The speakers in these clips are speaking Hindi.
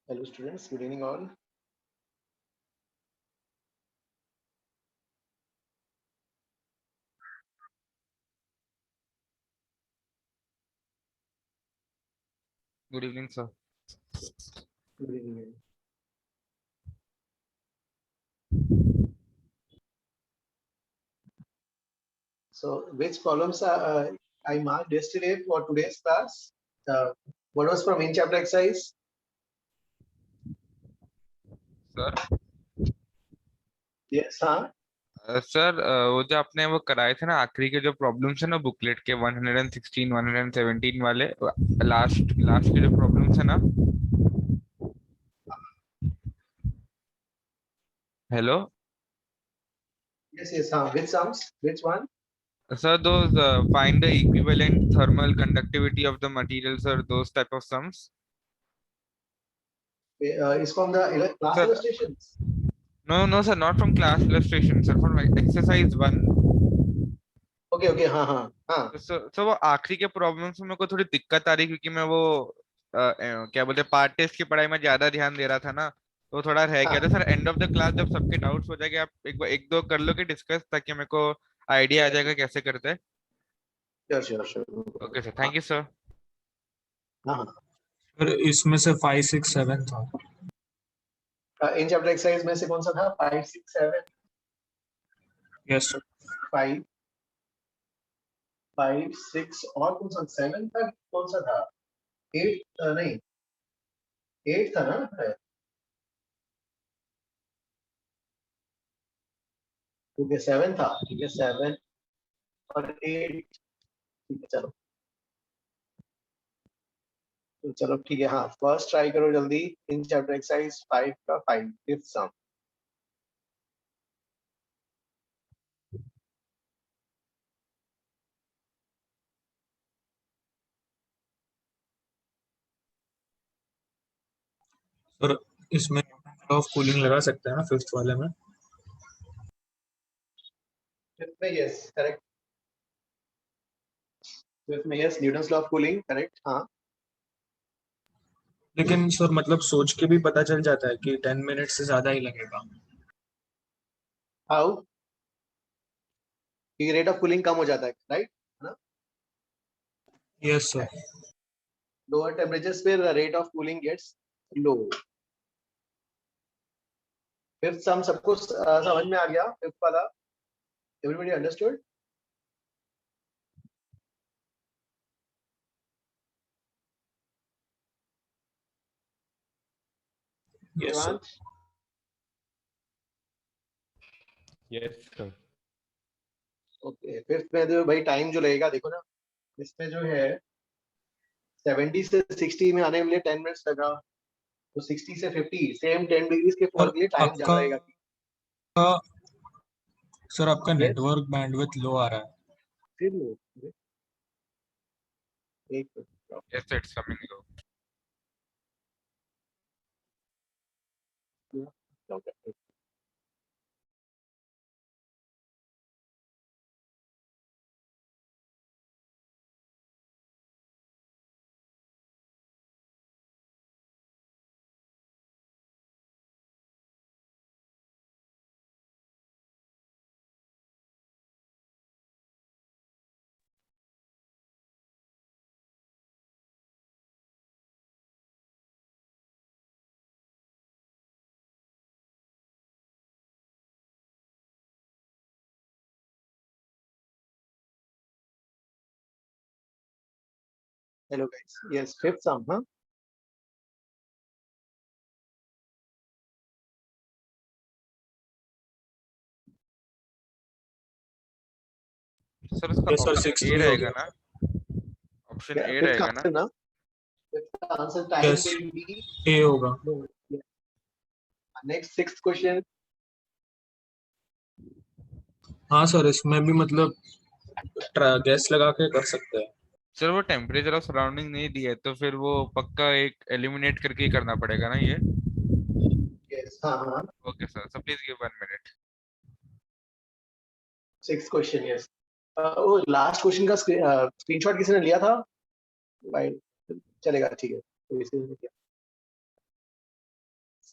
Hello students, good evening all. Good evening, sir. Good evening. So which problems I marked yesterday for today's class? What was from in chapter exercise? Sir, Yes, हाँ. सर वो जो आपने वो कराए थे ना आखिरी के जो प्रॉब्लम्स है ना बुकलेट के 116 117 वाले लास्ट लास्ट के जो प्रॉब्लम्स है ना. हेलो Yes, yes, हाँ. Which sums? Which one? sir, those find the equivalent thermal conductivity of the material, sir, those type of sums. Is from the class Sir, illustrations. no sir, not from class illustration, sir, from exercise 1. Okay, okay, हाँ, हाँ, हाँ. सर वो आखिरी के प्रॉब्लम्स में मेरे को थोड़ी दिक्कत आ रही क्योंकि मैं वो क्या बोलते हैं पार्ट टेस्ट की पढ़ाई में ज्यादा ध्यान दे रहा था ना, तो थोड़ा रह गया था हाँ. Sir. End of the class जब सबके डाउट्स हो जाएंगे आप एक दो कर लोगे डिस्कस, ताकि मेरे को आइडिया आ जाएगा कैसे करते हैं. Sure, sure, sure. Okay sir, हाँ, थैंक यू सर. हाँ, हाँ. फिर इसमें से 5 6 7 था. In chapter exercise में से कौन सा था? 5, 6, 7, यस सर. 5, 5, 6 और कौन सा 7 था? कौन सा था? 8 नहीं, 8 था ना? ओके 7 था. ठीक है 7 और 8. ठीक है चलो. तो चलो ठीक है. हाँ, फर्स्ट ट्राई करो जल्दी. इन चैप्टर एक्सरसाइज 5 का 5 फिफ्थ सम. सर इसमें लॉ ऑफ कूलिंग लगा सकते हैं ना फिफ्थ वाले में. फिफ्थ में यस करेक्ट. फिफ्थ में yes Newton's law of cooling correct. हाँ. लेकिन सर मतलब सोच के भी पता चल जाता है कि 10 मिनट से ज्यादा ही लगेगा. हाउ कि रेट ऑफ कूलिंग कम हो जाता है राइट है ना. Yes sir. लोअर टेम्परेचर्स पे rate of cooling gets low. Fifth sum सबको समझ में आ गया? फिफ्थ वाला everybody understood? Yes sir. Devansh. Yes sir. Okay fifth में जो भाई टाइम जो लगेगा देखो ना, इसमें जो है 70 से 60 में आने के लिए 10 मिनट्स लगा. तो 60 से 50 सेम 10 डिग्रीज के फॉल सर के लिए टाइम आपका ज्यादा लगेगा. सर आपका यस नेटवर्क बैंडविड्थ लो आ रहा है. फिर लो. एक minute. Yes it's coming low. Okay. Hello guys. Yes, fifth sum, huh? Sir उसका यस सर ऑप्शन 6 ए भी हो रहेगा गया. ना. ऑप्शन Yeah, ए fifth रहेगा ना. answer ना. Fifth answer time yes will be ए होगा. no. Yeah. Next sixth question. हाँ सर इसमें भी मतलब गैस लगा के कर सकते हैं. सर वो टेम्परेचर ऑफ सराउंडिंग नहीं दिया है तो फिर वो पक्का एक एलिमिनेट करके ही करना पड़ेगा ना ये. Yes. हाँ. Okay sir, so please give 1 minute. Sixth question. Yes. वो last question का screenshot किसी ने लिया था? भाई चलेगा ठीक है. तो इसी ने किया.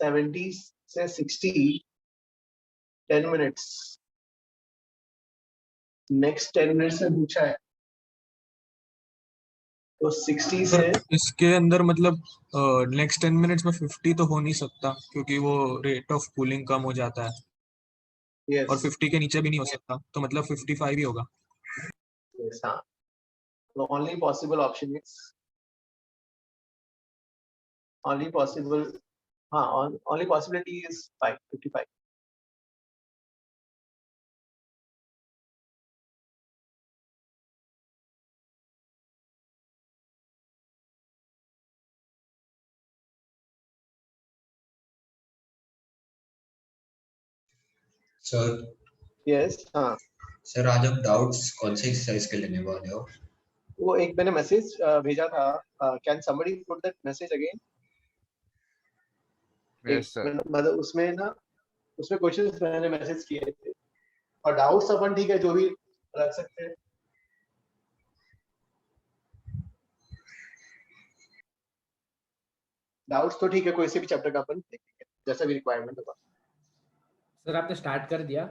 70 से 60 10 मिनट्स, नेक्स्ट 10 मिनट्स से पूछा है, तो 60 से सर इसके अंदर मतलब नेक्स्ट 10 मिनट्स में 50 तो हो नहीं सकता क्योंकि वो रेट ऑफ कूलिंग कम हो जाता है और यस 50 के नीचे भी नहीं हो सकता, तो मतलब 55 ही होगा। यस हाँ, the only possible option is only possible हाँ only possibility is 55. Sir yes हाँ, सर आज आप डाउट्स कौन से एक्सरसाइज के लेने वाले हो? वो एक मैंने मैसेज भेजा था, can somebody put that message again? Yes sir. मतलब उसमें ना, उसमें क्वेश्चंस मैंने मैसेज किए थे और डाउट्स अपन ठीक है जो भी रख सकते हैं। डाउट्स तो ठीक है, कोई से भी चैप्टर का अपन देखेंगे जैसा भी रिक्वायरमेंट होगा। सर आपने स्टार्ट कर दिया?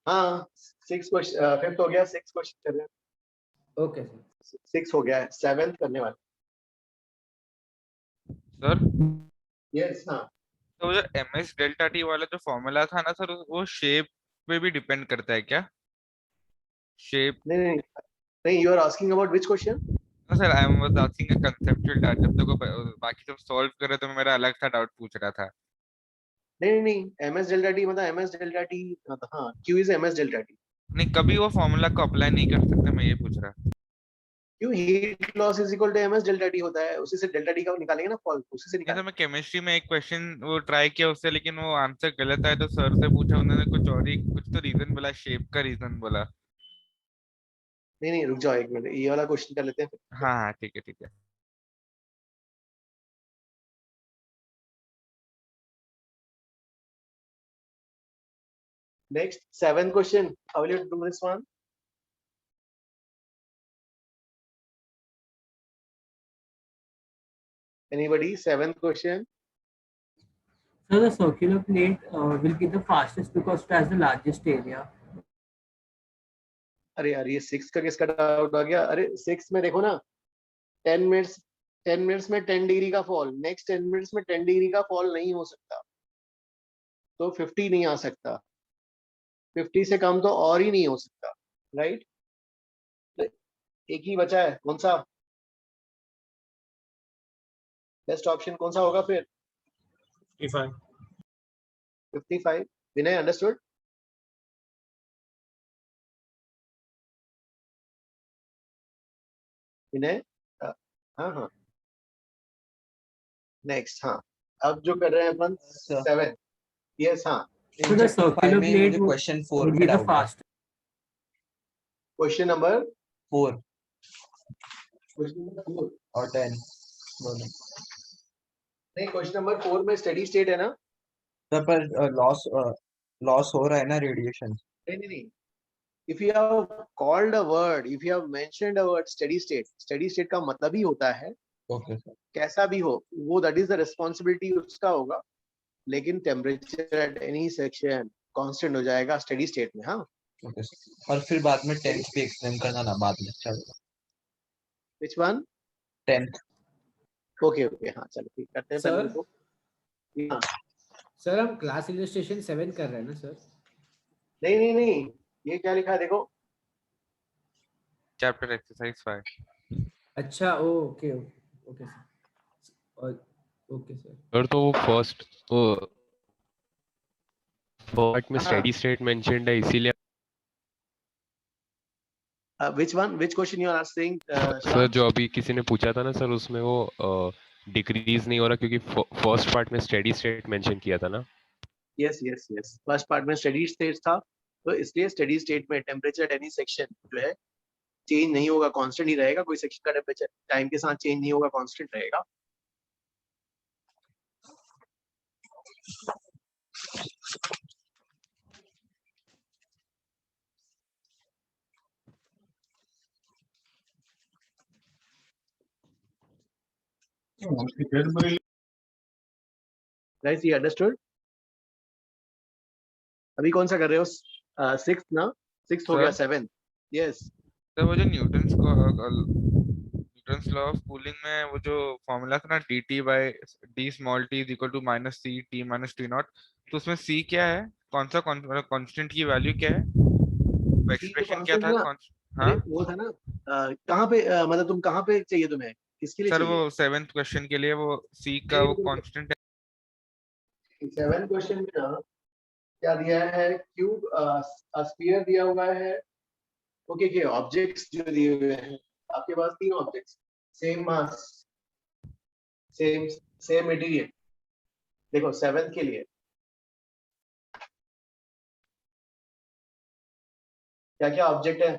हाँ 6 क्वेश्चन, 5th हो गया, 6 क्वेश्चन कर रहे हैं। Okay sir. 6 हो गया है, 7th करने वाले। सर यस हाँ, तो वो जो एमएस डेल्टा टी वाला जो फॉर्मूला था ना सर, वो शेप पे भी डिपेंड करता है क्या? शेप? नहीं नहीं नहीं, you are asking about which question? Sir I was asking a conceptual doubt, जब तक बाकी सब सॉल्व कर रहे तो मेरा अलग था डाउट पूछ रहा था। नहीं नहीं नहीं, एमएस डेल्टा टी मतलब एमएस डेल्टा टी, हाँ Q is MS delta T. नहीं, कभी वो फॉर्मूला को अप्लाई नहीं कर सकते, मैं ये पूछ रहा। क्यों, heat loss is equal to MS delta T होता है, उसी से डेल्टा टी का निकालेंगे ना, फॉल उसी से नहीं सर, निकालेंगे। मैं केमिस्ट्री में एक क्वेश्चन वो ट्राई किया उससे, लेकिन वो आंसर गलत आया तो सर से पूछा, उन्होंने कुछ और ही कुछ तो रीजन बोला, शेप का रीजन बोला। नहीं नहीं, रुक जाओ एक मिनट, ये वाला क्वेश्चन कर लेते हैं। हाँ हाँ ठीक है ठीक है। Next 7th question, how will you do this one? Anybody? 7th question. So the circular plate will be the fastest because it has the largest area. अरे यार ये 6 का किसका डाउट आ गया? अरे 6 में देखो ना, 10 मिनट्स, 10 मिनट्स में 10 डिग्री का फॉल, नेक्स्ट 10 मिनट्स में 10 डिग्री का फॉल नहीं हो सकता, तो 50 नहीं आ सकता, 50 से कम तो और ही नहीं हो सकता, राइट? एक ही बचा है, कौन सा बेस्ट ऑप्शन कौन सा होगा फिर? 55। 55। विनय अंडरस्टूड? विनय हाँ हाँ, नेक्स्ट हाँ, अब जो कर रहे हैं अपन 7। यस हाँ, So the circular में plate मुझे क्वेश्चन 4 will पे be the डाउट है। fastest. Question number 4 4। और 10 दोनों। नहीं, क्वेश्चन नंबर 4 में स्टडी स्टेट है ना? सर पर लॉस हो रहा है ना रेडिएशन। नहीं नहीं नहीं, if you have called a word, if you have mentioned a word steady state, steady state का मतलब ही होता है ओके सर। कैसा भी हो वो, that is the responsibility उसका होगा, लेकिन temperature at any section constant हो जाएगा स्टेडी स्टेट में। हाँ, ओके सर, और फिर बाद में 10th भी एक्सप्लेन करना ना बाद में। चलो which one? 10th। Okay okay हाँ चलो ठीक करते हैं पहले सर उनको। हाँ, सर हम क्लास इलस्ट्रेशन 7 कर रहे हैं ना सर? नहीं नहीं नहीं, ये क्या लिखा है देखो, चैप्टर एक्सरसाइज 5। अच्छा ओके ओके सर, और ओके सर। सर तो वो फर्स्ट पार्ट में हाँ स्टेडी स्टेट मेंशन्ड है इसीलिए। which one, which question you are asking? Sir जो अभी किसी ने पूछा था ना सर, उसमें वो डिक्रीज नहीं हो रहा क्योंकि फर्स्ट पार्ट में स्टेडी स्टेट मेंशन किया था ना। Yes yes yes, first part में स्टेडी स्टेट था, तो इसलिए स्टेडी स्टेट में टेम्परेचर एट एनी सेक्शन जो है चेंज नहीं होगा, कांस्टेंट ही रहेगा, कोई सेक्शन का टेम्परेचर टाइम के साथ चेंज नहीं होगा, कांस्टेंट रहेगा। राइट, ये अंडरस्टूड। अभी कौन सा कर रहे हो? सिक्स ना? सिक्स हो गया, Sir? सेवेंथ। यस। तो वो जो न्यूटन्स लॉ ऑफ कूलिंग में वो जो फॉर्मूला था ना, dt by d small t is equal to minus c t minus t naught, तो उसमें c क्या है? कौन सा कांस्टेंट की वैल्यू क्या है? वो सी तो एक्सप्रेशन क्या कांस्टेंट था? ना। हाँ अरे वो था ना, कहाँ पे, मतलब तुम कहाँ पे चाहिए तुम्हें, किसके लिए सर, चाहिए? वो सेवेंथ क्वेश्चन के लिए वो c का वो कांस्टेंट है। सेवन क्वेश्चन में ना क्या दिया है? क्यूब, स्फीयर दिया हुआ है। ओके, के ऑब्जेक्ट्स जो दिए हुए हैं आपके पास, तीन objects, same mass, same same material. देखो सेवेंथ के लिए क्या क्या ऑब्जेक्ट है?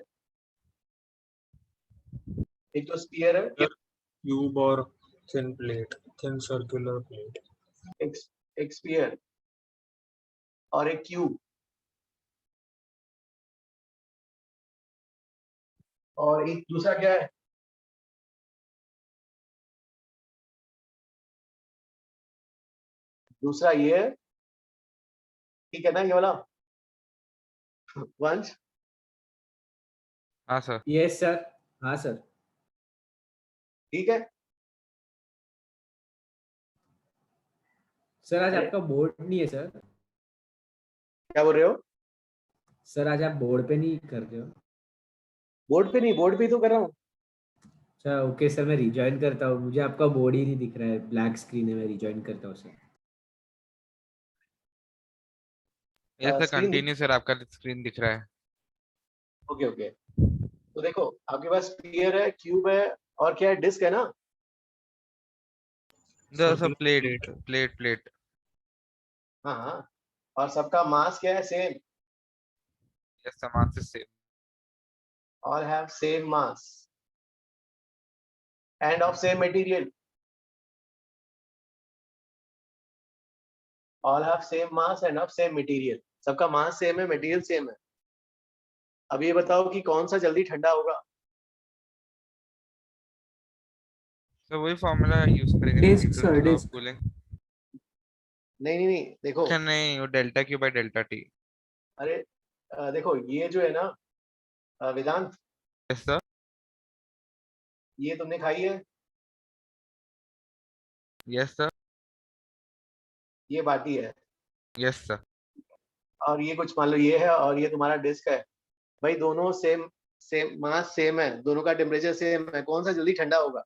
एक तो स्फीयर है, क्यूब और thin plate, thin circular plate. एक एक स्फीयर और एक क्यूब, और एक दूसरा क्या है? दूसरा ये है, ठीक है ना, ये वाला वंश। हाँ सर। Yes sir. हाँ सर। ठीक है। सर आज अरे आपका बोर्ड नहीं है सर। क्या बोल रहे हो? सर आज आप बोर्ड पे नहीं कर रहे हो। बोर्ड पे नहीं, बोर्ड पे ही तो कर रहा हूँ। अच्छा ओके सर, मैं रिजॉइन करता हूँ, मुझे आपका बोर्ड ही नहीं दिख रहा है, ब्लैक स्क्रीन है, मैं रिजॉइन करता हूँ sir. Yes sir, screen. Continue sir, आपका स्क्रीन दिख रहा है। ओके ओके, तो देखो आपके पास स्फीयर है, क्यूब है, और क्या है? डिस्क है ना? Sir circular plate plate. Plate plate. हाँ हाँ, और सबका मास क्या है? सेम। यस, समान से same. All have same mass end of same material. All have same mass end of same material. सबका मास सेम है, मटेरियल सेम है। अब ये बताओ कि कौन सा जल्दी ठंडा होगा? तो वही फॉर्मूला यूज करेंगे, Disk, sir, Newton's law of disk. Cooling. नहीं नहीं नहीं, देखो। नहीं, वो delta Q by delta T. अरे देखो ये जो है ना, वेदांत, यस सर। ये तुमने खाई है? Yes sir. ये बाटी है, यस सर। और ये कुछ मान लो ये है, और ये तुम्हारा डिस्क है। भाई दोनों सेम, सेम मास सेम है, दोनों का टेम्परेचर सेम है, कौन सा जल्दी ठंडा होगा?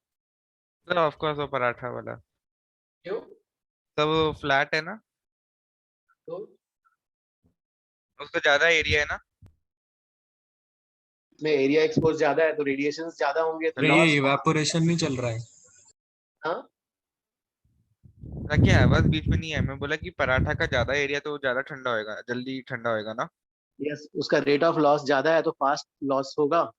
सर ऑफ कोर्स वो पराठा वाला। क्यों? सब वो फ्लैट है ना, तो उसका ज्यादा एरिया है ना, में एरिया एक्सपोज ज्यादा है तो रेडिएशन ज्यादा होंगे, तो अरे ये लॉस। इवेपोरेशन नहीं चल रहा है। हाँ, क्या आवाज बीच में नहीं है, मैं बोला कि पराठा का ज्यादा एरिया तो ज्यादा ठंडा होएगा, जल्दी ठंडा होएगा ना। यस, उसका रेट ऑफ लॉस ज्यादा है तो फास्ट लॉस होगा,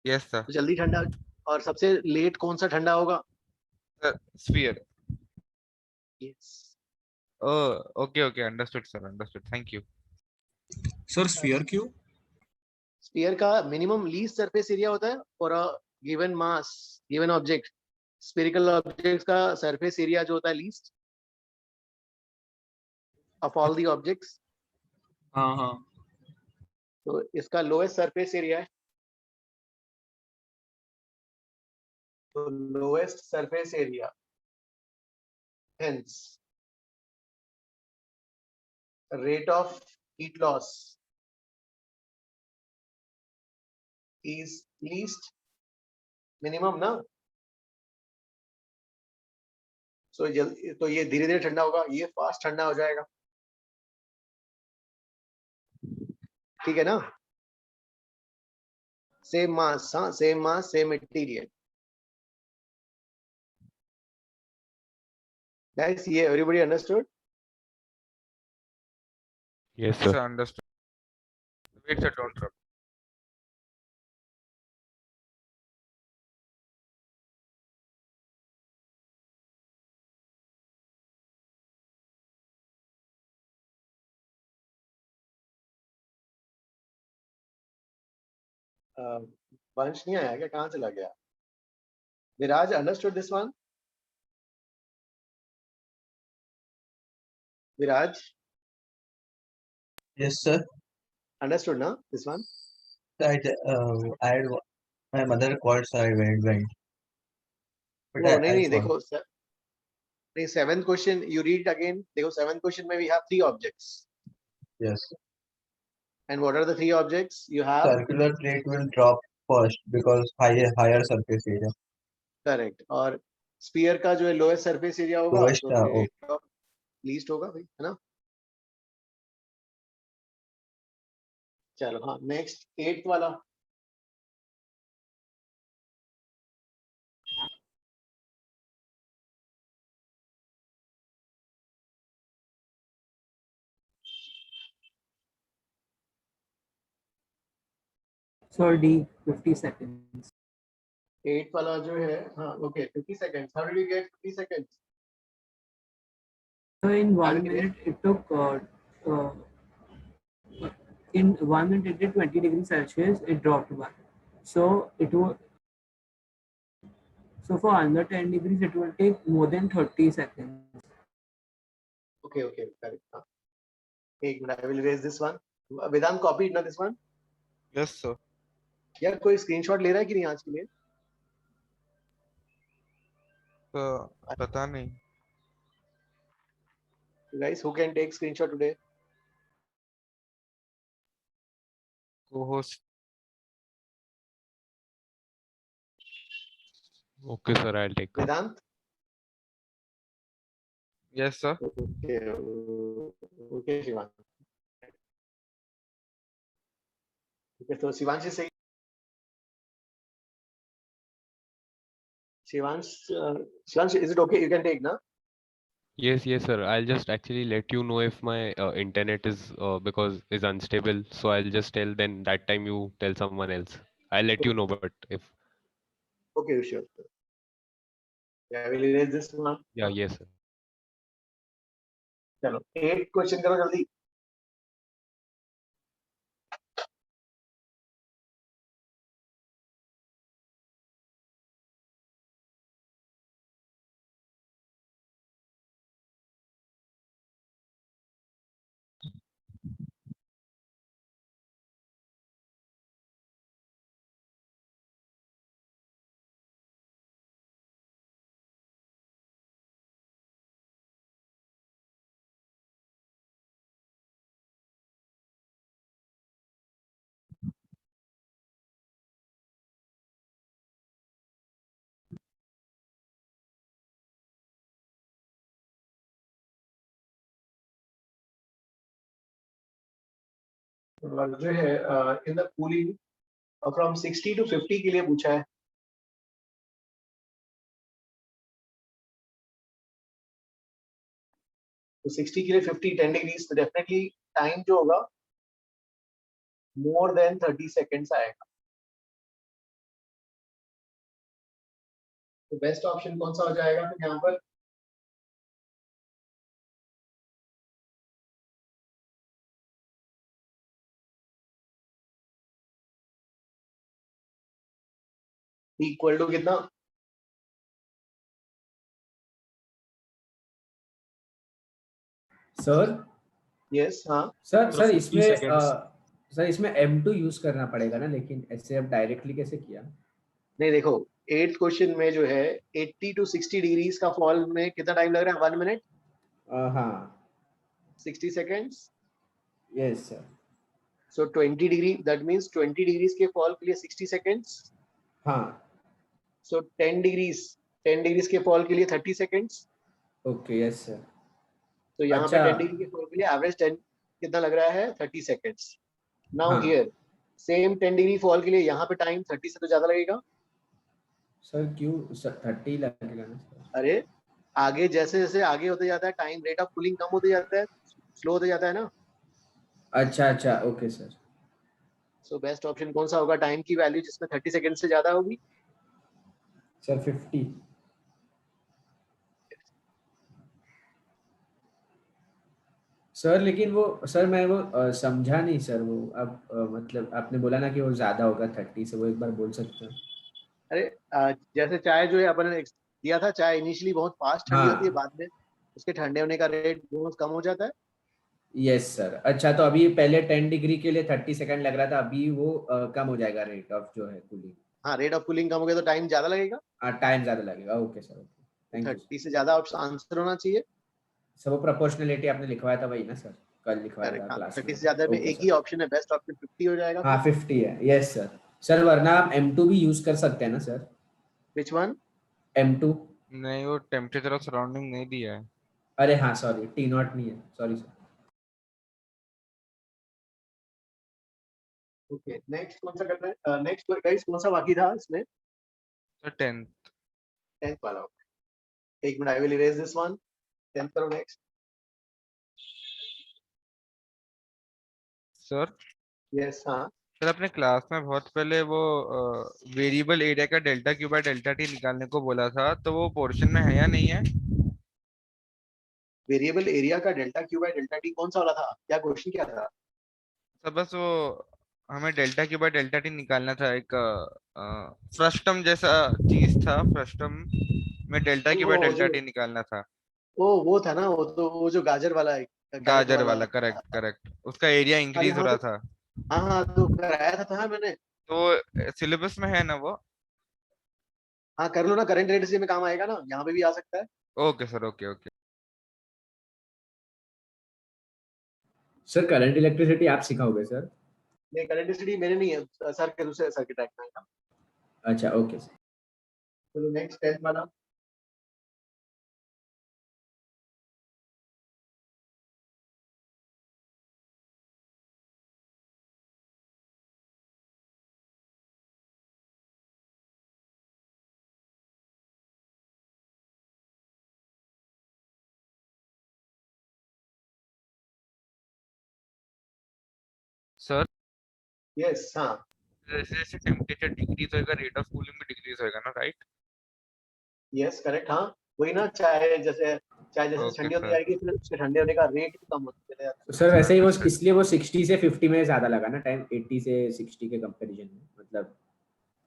यस सर। तो जल्दी ठंडा। और सबसे लेट कौन सा ठंडा होगा? Sir sphere. Yes. Oh okay okay, understood sir, understood, thank you. Sir sphere क्यों? स्फीयर का मिनिमम लीस्ट सरफेस एरिया होता है for a given mass, given object. Spherical objects का सरफेस एरिया जो होता है least of all the objects, हाँ हाँ। तो इसका लोएस्ट सरफेस एरिया है। तो lowest surface area, hence rate of heat loss is least minimum ना। सो तो ये धीरे धीरे ठंडा होगा, ये फास्ट ठंडा हो जाएगा, ठीक है ना? सेम मास, हाँ same mass same material. Guys, ये everybody understood? Yes sir sir. Understood. Wait sir, don't drop. Vansh नहीं आया क्या? कहाँ चला गया? Viraj understood this one? Viraj, Yes, sir. understood now this one? I had my mother called, so I went. But No, I नहीं saw. देखो नहीं, seventh question you read it again. देखो seventh question में we have three objects. Yes. And what are the three objects? You have Circular plate will drop first because higher surface area. correct. और sphere का जो है lowest surface area होगा Lowest, तो oh. rate of least होगा भाई, है ना? चलो हाँ, next 8th वाला. So D, 50 seconds. 8th वाला जो है हाँ, okay, 50 seconds. How did you get 50 seconds? So in 1 Okay. minute it took in 1 minute it did 20 degrees Celsius, it dropped one. So it was, so for another 10 degrees it will take more than 30 seconds. Okay, correct. हाँ. एक minute, I will erase this one. Vedant copied ना this one? Yes, sir. यार कोई स्क्रीनशॉट ले रहा है कि नहीं आज के लिए? पता नहीं. Guys, who can take screenshot today? Co-host. Okay, sir, I'll take. Vedant? Yes, sir. Okay, Shivan. Okay, so Shivansh is saying. Shivansh, is it okay? You can take, na? Yes, sir. I'll just actually let you know if my internet is because is unstable. So I'll just tell, then that time you tell someone else. I'll let you know, but if Okay, sure. Yeah, I will erase this one. yeah, yes, sir. चलो 8 क्वेश्चन करो जल्दी. और जो है in the cooling from 60 to 50 के लिए पूछा है. तो 60 के लिए 50 10 डिग्रीज तो डेफिनेटली टाइम जो होगा मोर देन 30 सेकेंड्स आएगा. तो बेस्ट ऑप्शन कौन सा हो जाएगा फिर यहाँ पर? इक्वल टू कितना? सर यस हाँ. सर तो सर 50 इसमें seconds. सर इसमें M2 यूज करना पड़ेगा ना, लेकिन ऐसे अब डायरेक्टली कैसे किया? नहीं देखो 8th क्वेश्चन में जो है 80 to 60 डिग्रीज का फॉल में कितना टाइम लग रहा है? 1 मिनट हाँ 60 seconds. Yes sir. So 20 degree that means 20 degrees के फॉल के लिए 60 सेकेंड्स. हाँ सो 10 डिग्रीज के फॉल के लिए 30 सेकेंड्स. Okay yes sir. तो यहाँ अच्छा. पे 10 डिग्री के फॉल के लिए एवरेज 10 कितना लग रहा है? 30 सेकेंड्स. नाउ हाँ. हियर सेम 10 डिग्री फॉल के लिए यहाँ पे टाइम 30 से तो ज्यादा लगेगा. सर क्यों सर 30 लगेगा ना सर? अरे आगे जैसे जैसे आगे होते जाता है टाइम, रेट ऑफ कूलिंग कम होते जाता है, स्लो होते जाता है ना. अच्छा okay sir. So best option कौन सा होगा टाइम की वैल्यू जिसमें 30 सेकंड से ज्यादा होगी? सर 50. सर लेकिन वो सर मैं वो समझा नहीं सर. वो अब मतलब आपने बोला ना कि वो ज्यादा होगा 30 से, वो एक बार बोल सकते हैं? अरे जैसे चाय जो है अपन ने दिया था, चाय इनिशियली बहुत फास्ट ठंडी होती है, हाँ बाद में उसके ठंडे होने का रेट बहुत कम हो जाता है। Yes sir. अच्छा, तो अभी पहले 10 डिग्री के लिए 30 सेकंड लग रहा था, अभी वो कम हो जाएगा रेट ऑफ जो है कूलिंग। हाँ, रेट ऑफ कूलिंग कम हो गया तो टाइम ज्यादा लगेगा। हाँ, टाइम ज्यादा लगेगा। Okay sir, okay, thank you. 30 से ज्यादा आंसर होना चाहिए। सर वो प्रोपोर्शनलिटी आपने लिखवाया था वही ना सर, कल लिखवाया था करेक्ट, हाँ, क्लास 30 में। से ज्यादा में ओके एक सर। ही ऑप्शन है, बेस्ट ऑप्शन 50 हो जाएगा। हाँ 50 है, यस सर। सर वरना आप M2 भी यूज कर सकते हैं ना सर, विच वन? M2। नहीं, वो टेम्परेचर और सराउंडिंग नहीं दिया है। अरे हाँ सॉरी, T0 नहीं है, सॉरी सर। ओके, नेक्स्ट कौन सा करना है? नेक्स्ट गाइस कौन सा बाकी था इसमें? Sir 10th। 10th वाला। एक minute, I will erase this one. 10th करो नेक्स्ट। सर यस, हाँ। सर अपने क्लास में बहुत पहले वो वेरिएबल एरिया का delta Q by delta T निकालने को बोला था, तो वो पोर्शन में है या नहीं है? वेरिएबल एरिया का delta Q by delta T कौन सा वाला था? क्या क्वेश्चन क्या था? सर बस वो हमें delta Q by delta T निकालना था, एक फ्रस्टम जैसा चीज था, फ्रस्टम में डेल्टा क्यू बाय वो डेल्टा जो टी निकालना था। वो था ना, वो तो वो जो गाजर वाला है, करंट गाजर वाला। वाला, करेक्ट करेक्ट, उसका एरिया अरे इंक्रीज हो हाँ, रहा तो था। हाँ हाँ, तो कराया था हाँ मैंने। तो सिलेबस में है ना वो? हाँ, कर लो ना, करंट इलेक्ट्रिसिटी में काम आएगा ना, यहाँ पे भी आ सकता है। Okay sir, okay okay. Sir current electricity आप सिखाओगे सर? नहीं, करंट इलेक्ट्रिसिटी मेरे नहीं है, सर के दूसरे सर के ट्रैक में है ना। अच्छा ओके सर। चलो नेक्स्ट 10th वाला। सर यस, हाँ। जैसे जैसे टेम्परेचर डिक्रीज होएगा, रेट ऑफ कूलिंग भी डिक्रीज होएगा ना, राइट? यस करेक्ट, हाँ। वही ना, चाहे जैसे ओके ठंडी होती सर। जाएगी, फिर उसके ठंडे होने का रेट भी कम होता चला जाता सर सर वैसे ही वो अंडरस्टूड। इसलिए वो 60 से 50 में ज्यादा लगा ना टाइम, 80 से 60 के कंपैरिजन में, मतलब है।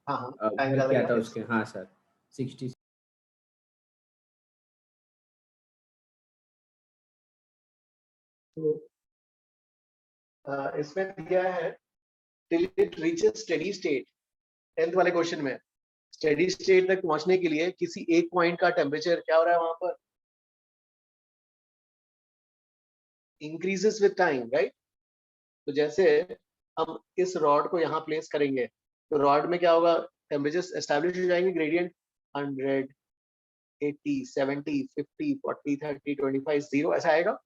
हाँ हाँ, टाइम वर्क ज्यादा किया लगा, था यस। उसके। हाँ सर, 60। तो इसमें दिया है till it reaches steady state. 10th वाले क्वेश्चन में स्टेडी स्टेट तक पहुंचने के लिए किसी एक पॉइंट का टेम्परेचर क्या हो रहा है वहां पर? Increases with time, right? तो जैसे हम इस रॉड को यहाँ प्लेस करेंगे, तो रॉड में क्या होगा? टेम्परेचर एस्टैब्लिश हो जाएंगे, ग्रेडियंट 100, 80, 70, 50, 40, 30, 25, 0 ऐसा आएगा।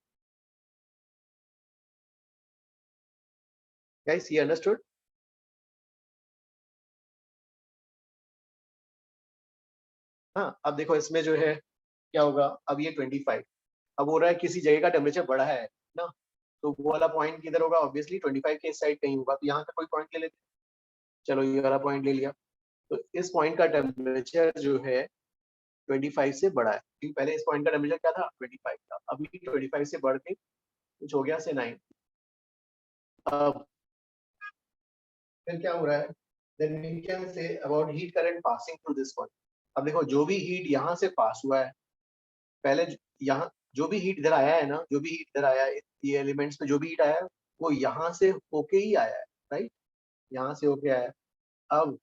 गाइस, ये अंडरस्टूड? हाँ, अब देखो इसमें जो है क्या होगा, अब ये 25, अब हो रहा है किसी जगह का टेम्परेचर बढ़ा है ना, तो वो वाला पॉइंट किधर होगा? ऑब्वियसली 25 के इस साइड कहीं होगा, तो यहाँ का कोई पॉइंट ले लेते हैं। चलो ये वाला पॉइंट ले लिया, तो इस पॉइंट का टेम्परेचर जो है 25 से बड़ा है, क्योंकि पहले इस पॉइंट का टेम्परेचर क्या था? 25 था, अभी 25 से बढ़ के कुछ हो गया से 9। अब फिर क्या हो रहा है? Then we can say about heat current passing through this point. अब देखो, जो भी हीट यहाँ से पास हुआ है, पहले यहाँ जो भी हीट इधर आया है ना, जो भी हीट इधर आया है, ये एलिमेंट्स में जो भी हीट आया है, वो यहाँ से होके ही आया है, राइट? यहाँ से होके आया है। अब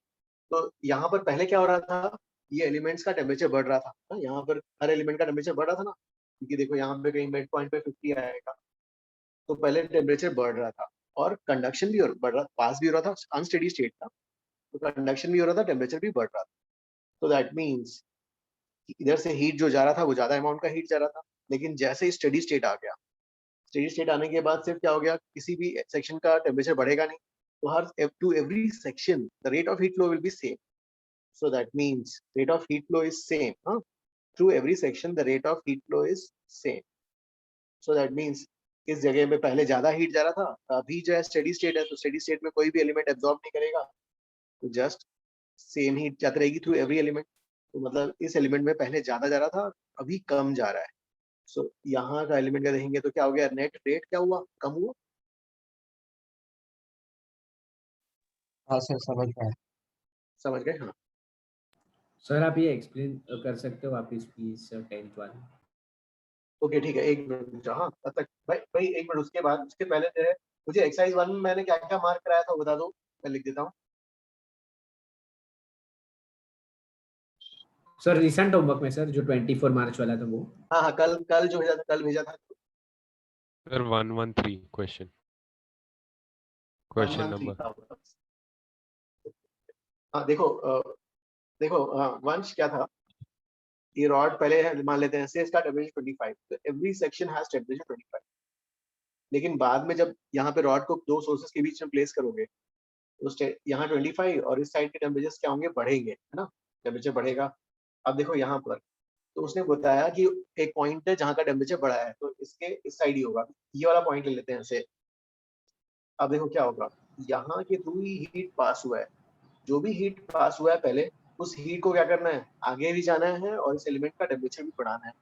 तो यहाँ पर पहले क्या हो रहा था? ये एलिमेंट्स का टेम्परेचर बढ़ रहा था ना, यहाँ पर हर एलिमेंट का टेम्परेचर बढ़ रहा था ना, क्योंकि देखो यहाँ पे कहीं मिड पॉइंट पे 50 आएगा, तो पहले टेम्परेचर बढ़ रहा था और कंडक्शन भी बढ़ रहा, पास भी हो रहा था, अनस्टेडी स्टेट था, तो कंडक्शन भी हो रहा था, टेम्परेचर भी बढ़ रहा था। तो दैट मीन्स इधर से हीट जो जा रहा था वो ज्यादा अमाउंट का हीट जा रहा था, लेकिन जैसे ही स्टेडी स्टेट आ गया, स्टेडी स्टेट आने के बाद सिर्फ क्या हो गया, किसी भी सेक्शन का टेम्परेचर बढ़ेगा नहीं, तो हर to every section the rate of heat flow will be same. So that means rate of heat flow is same. Through every section, the rate of heat flow is same. So that means इस जगह में पहले ज्यादा हीट जा रहा था, अभी जो है स्टेडी स्टेट है, तो स्टेडी स्टेट में कोई भी एलिमेंट एब्जॉर्ब नहीं करेगा, तो जस्ट सेम हीट जाती रहेगी थ्रू एवरी एलिमेंट। तो मतलब इस एलिमेंट में पहले ज्यादा जा रहा था, अभी कम जा रहा है। सो यहाँ का एलिमेंट का देखेंगे तो क्या हो गया? नेट रेट क्या हुआ? कम हुआ। हाँ सर, समझ गया। समझ गए? हाँ। सर आप ये एक्सप्लेन कर सकते हो वापिस प्लीज सर, 10th वाला? ओके ठीक है, 1 मिनट। हाँ तब तक भाई भाई 1 मिनट, उसके बाद उसके पहले जो है मुझे एक्सरसाइज 1 में मैंने क्या क्या मार्क कराया था वो बता दो, मैं लिख देता हूँ। सर रिसेंट होमवर्क में सर जो 24 मार्च वाला था वो। हाँ हाँ, कल कल जो भेजा था, कल भेजा था। Sir, 113 question. Question 113 number. था वो। हाँ देखो देखो वंश क्या था, ये रॉड पहले है, मान लेते हैं से इसका टेम्परेचर 25, तो एवरी सेक्शन हैज टेम्परेचर 25। लेकिन बाद में जब यहाँ पे रॉड को दो सोर्सेस के बीच में प्लेस करोगे तो यहाँ 25 और इस साइड के टेम्परेचर क्या होंगे, बढ़ेंगे, है ना, टेम्परेचर बढ़ेगा। अब देखो यहाँ पर तो उसने बताया कि एक पॉइंट है जहाँ का टेम्परेचर बढ़ा है, तो इसके इस साइड ही होगा, ये वाला पॉइंट ले लेते हैं इसे। अब देखो क्या होगा, यहाँ के थ्रू ही हीट पास हुआ है, जो भी हीट पास हुआ है पहले उस हीट को क्या करना है, आगे भी जाना है और इस एलिमेंट का टेम्परेचर भी बढ़ाना है।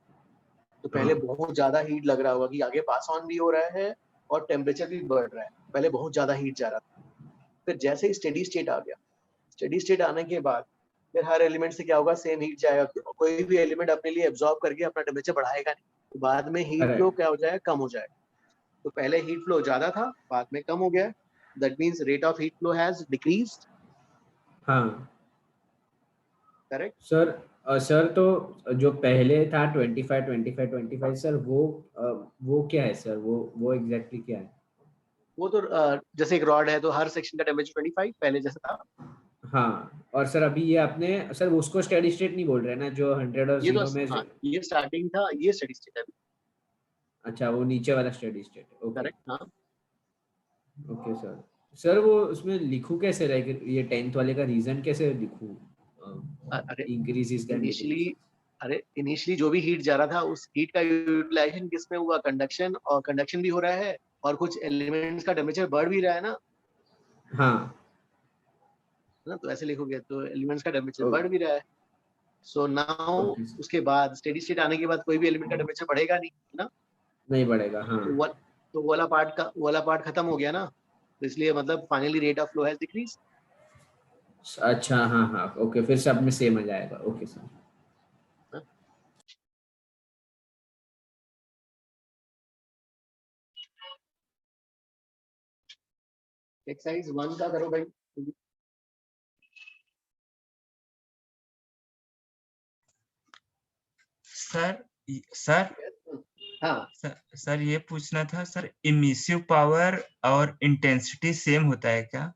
तो पहले बहुत ज्यादा हीट लग रहा होगा कि आगे पास ऑन भी हो रहा है और टेम्परेचर भी बढ़ रहा है, पहले बहुत ज्यादा हीट जा रहा था। फिर जैसे ही स्टेडी स्टेट आ गया, स्टेडी स्टेट आने के बाद फिर हर एलिमेंट से क्या होगा, सेम हीट जाएगा, कोई भी एलिमेंट अपने लिए एब्जॉर्ब करके अपना टेम्परेचर बढ़ाएगा नहीं, तो बाद में हीट फ्लो क्या हो जाएगा, कम हो जाएगा। तो पहले हीट फ्लो ज्यादा था, बाद में कम हो गया, that means rate of heat flow has decreased. हाँ करेक्ट सर। सर तो जो पहले था 25 सर वो क्या है सर, वो एग्जैक्टली क्या है? वो तो जैसे एक रॉड है तो हर सेक्शन का टेम्परेचर 25 पहले जैसा था। हाँ और सर अभी ये आपने सर उसको स्टेडी स्टेट नहीं बोल रहे ना, जो 100 और ये तो 0 में हाँ, ये स्टार्टिंग था, ये स्टेडी स्टेट है। अच्छा वो नीचे वाला स्टेडी स्टेट, ओके। करेक्ट हाँ। Okay sir. सर वो उसमें लिखूं कैसे, लाइक ये 10th वाले का रीजन कैसे लिखूं? अरे इंक्रीज इनिशियली, अरे इनिशियली जो भी हीट जा रहा था उस हीट का यूटिलाइजेशन किसमें हुआ, कंडक्शन, और कंडक्शन भी हो रहा है और कुछ एलिमेंट्स का टेम्परेचर बढ़ भी रहा है ना, हाँ तो ऐसे लिखोगे तो एलिमेंट्स का टेम्परेचर ओ- बढ़ भी रहा है। सो नाउ ओके सर, उसके बाद स्टेडी स्टेट आने के बाद कोई भी एलिमेंट का टेम्परेचर बढ़ेगा नहीं, है ना। नहीं बढ़ेगा हाँ। तो वो वाला पार्ट खत्म हो गया ना, तो इसलिए मतलब finally rate of flow has decrease. अच्छा हाँ हाँ ओके, फिर सब में सेम आ जाएगा, ओके सर। एक्सरसाइज 1 का करो भाई। सर सर हाँ सर ये पूछना था सर, इमिसिव पावर और इंटेंसिटी सेम होता है क्या?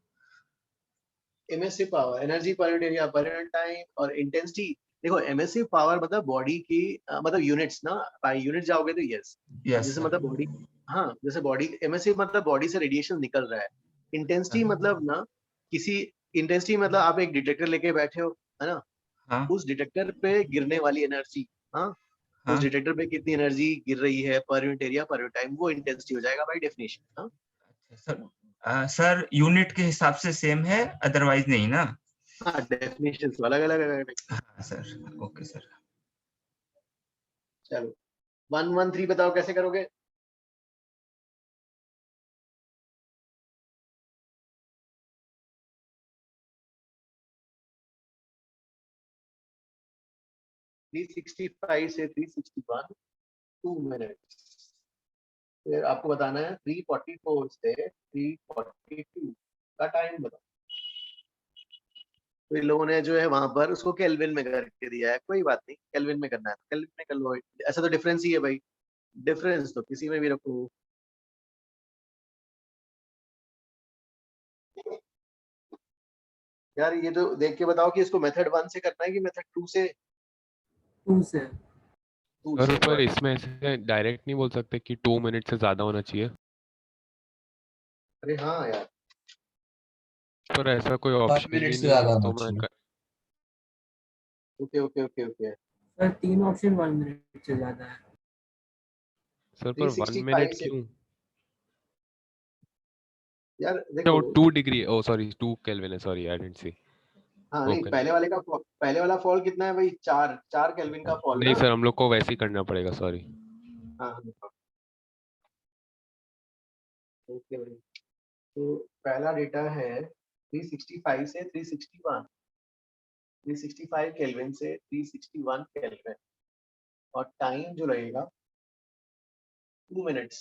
MSc power, energy per unit area per unit time, और इंटेंसिटी। देखो एमएससी पावर मतलब बॉडी की मतलब यूनिट्स ना, बाय यूनिट जाओगे तो यस, यस जैसे सर। मतलब बॉडी, हाँ जैसे बॉडी, एमएससी मतलब बॉडी से रेडिएशन निकल रहा है। इंटेंसिटी मतलब ना, किसी इंटेंसिटी मतलब आप एक डिटेक्टर लेके बैठे हो, है ना, हाँ उस डिटेक्टर पे गिरने वाली एनर्जी, हाँ उस हाँ डिटेक्टर पे कितनी एनर्जी गिर रही है per unit area per unit time, वो इंटेंसिटी हो जाएगा बाय डेफिनेशन। हाँ सर। सर यूनिट के हिसाब से सेम है, अदरवाइज नहीं ना? हाँ डेफिनेशन तो अलग अलग है। हाँ सर, ओके सर। चलो 113 बताओ कैसे करोगे। थ्री 365 से 361 2 मिनट्स। फिर आपको बताना है 344 से 342 का टाइम बताओ। तो इन लोगों ने जो है वहां पर उसको केल्विन में करके दिया है, कोई बात नहीं, केल्विन में करना है तो केल्विन में कर लो, ऐसा तो डिफरेंस ही है भाई, डिफरेंस तो किसी में भी रखो। यार ये तो देख के बताओ कि इसको मेथड 1 से करना है कि मेथड 2 से। 2 से। 2 सर से पर इसमें ऐसे डायरेक्ट नहीं बोल सकते कि 2 मिनट से ज्यादा होना चाहिए? अरे हाँ यार, पर ऐसा कोई 1 ऑप्शन मिनट ही से नहीं ज्यादा है होना तो मैं चाहिए। Okay okay okay okay. Sir 3 option 1 minute से ज्यादा है। सर पर 1 365 मिनट से क्यों? यार ओ देखो, 2 डिग्री, ओ सॉरी 2 केल्विन है, सॉरी आई डिडंट सी। हाँ नहीं ओके। पहले वाले का पहले वाला फॉल कितना है भाई, 4 केल्विन का फॉल नहीं ना। सर, हम लोग को वैसे ही करना पड़ेगा, सॉरी। हाँ ओके भाई। तो पहला डेटा है 365 से 361, 365 केल्विन से 361 केल्विन, और टाइम जो लगेगा 2 minutes.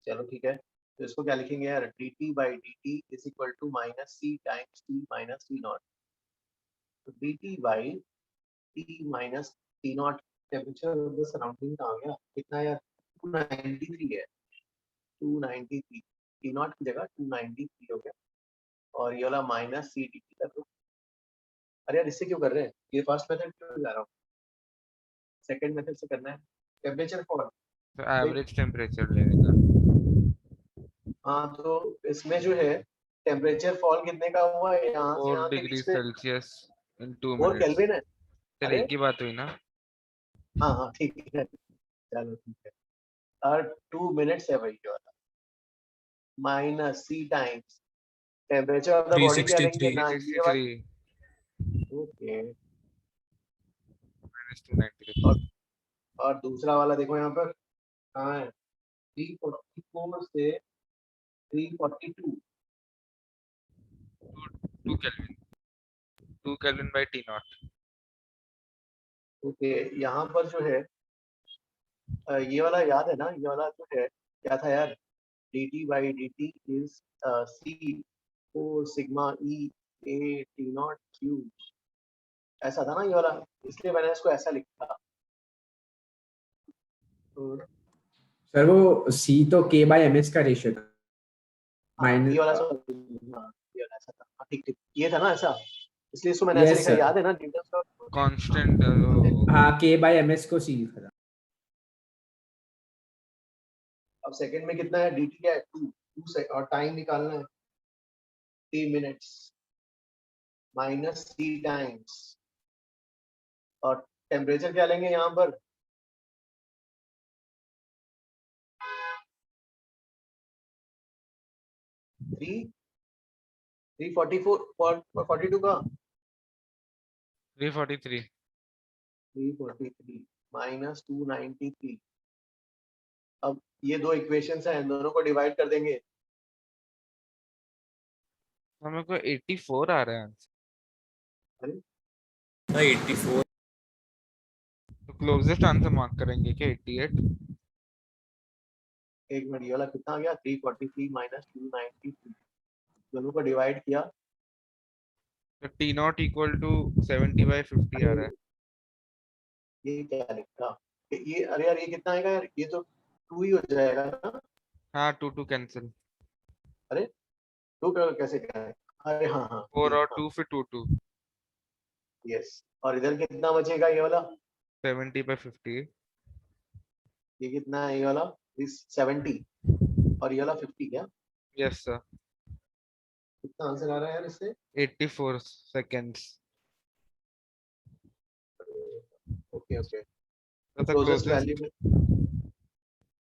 चलो ठीक है, तो इसको क्या लिखेंगे यार, dt by dt is equal to minus c times t minus t naught. तो dt by t minus t naught, temperature of the surrounding कहाँ गया, कितना यार, 293 है, 293, t naught की जगह 293 हो गया, और ये वाला माइनस सी डी टी कर दो। अरे यार इससे क्यों कर रहे हैं, ये फर्स्ट मेथड क्यों जा रहा हूँ, सेकंड मेथड से करना है, टेम्परेचर फॉर। तो एवरेज टेम्परेचर लेने का। हाँ तो इसमें जो है टेम्परेचर फॉल कितने का हुआ है, यहाँ से 4 यहाँ के डिग्री बीच में सेल्सियस इन 2 4 मिनट्स। केल्विन है। चल अरे एक ही बात हुई ना। हाँ हाँ ठीक है, चलो ठीक है, और 2 मिनट्स है भाई, minus C times temperature of the body क्या लेंगे 363 ना, ये वाला, 363 ओके। minus 293। और दूसरा वाला देखो यहाँ पर कहाँ है, 344 से 342, 2 kelvin, 2 kelvin by T naught. Okay. यहाँ पर जो है ये वाला याद है ना, ये वाला जो है क्या था यार, dt by dt is c 4 sigma e a t naught q, ऐसा था ना ये वाला, इसलिए मैंने इसको ऐसा लिखा। तो सर वो c तो k by ms का रेशियो था, हाँ, माइनस ये वाला हाँ, ये वाला ऐसा था, हाँ, ठीक ठीक, ये था ना ऐसा, इसलिए इसको मैंने ऐसे यस लिखा, सर, याद है ना न्यूटन का। कांस्टेंट हाँ k by ms को c लिखा था। अब सेकंड में कितना है, dt क्या है 2 से, और टाइम निकालना है 3 मिनट्स, माइनस c टाइम्स, और टेम्परेचर क्या लेंगे यहाँ पर, थ्री 344 42 का 343। 343 माइनस 293। अब ये दो इक्वेशंस हैं, इन दोनों को डिवाइड कर देंगे, हमें को 84 आ रहा है आंसर। अरे 84 तो क्लोजेस्ट आंसर मार्क करेंगे क्या 88। एक मिनट, ये वाला कितना आ गया, 343 माइनस 293, दोनों को डिवाइड किया, तो T naught equal to 70 by 50 आ रहा है। ये क्या लिखा, ये अरे यार ये कितना आएगा यार, ये तो 2 ही हो जाएगा ना, हाँ 2 कैंसिल। अरे 2 कैसे क्या है, अरे हाँ हाँ 4 और हाँ 2 फिर 2 यस, और इधर कितना बचेगा, ये वाला 70 बाय 50। ये कितना है, ये वाला इस 70, और ये वाला 50, क्या यस सर। कितना आंसर आ रहा है यार इससे, 84 सेकंड्स। ओके ओके, तो क्लोजेस्ट क्लोजेस्ट। वैल्यू में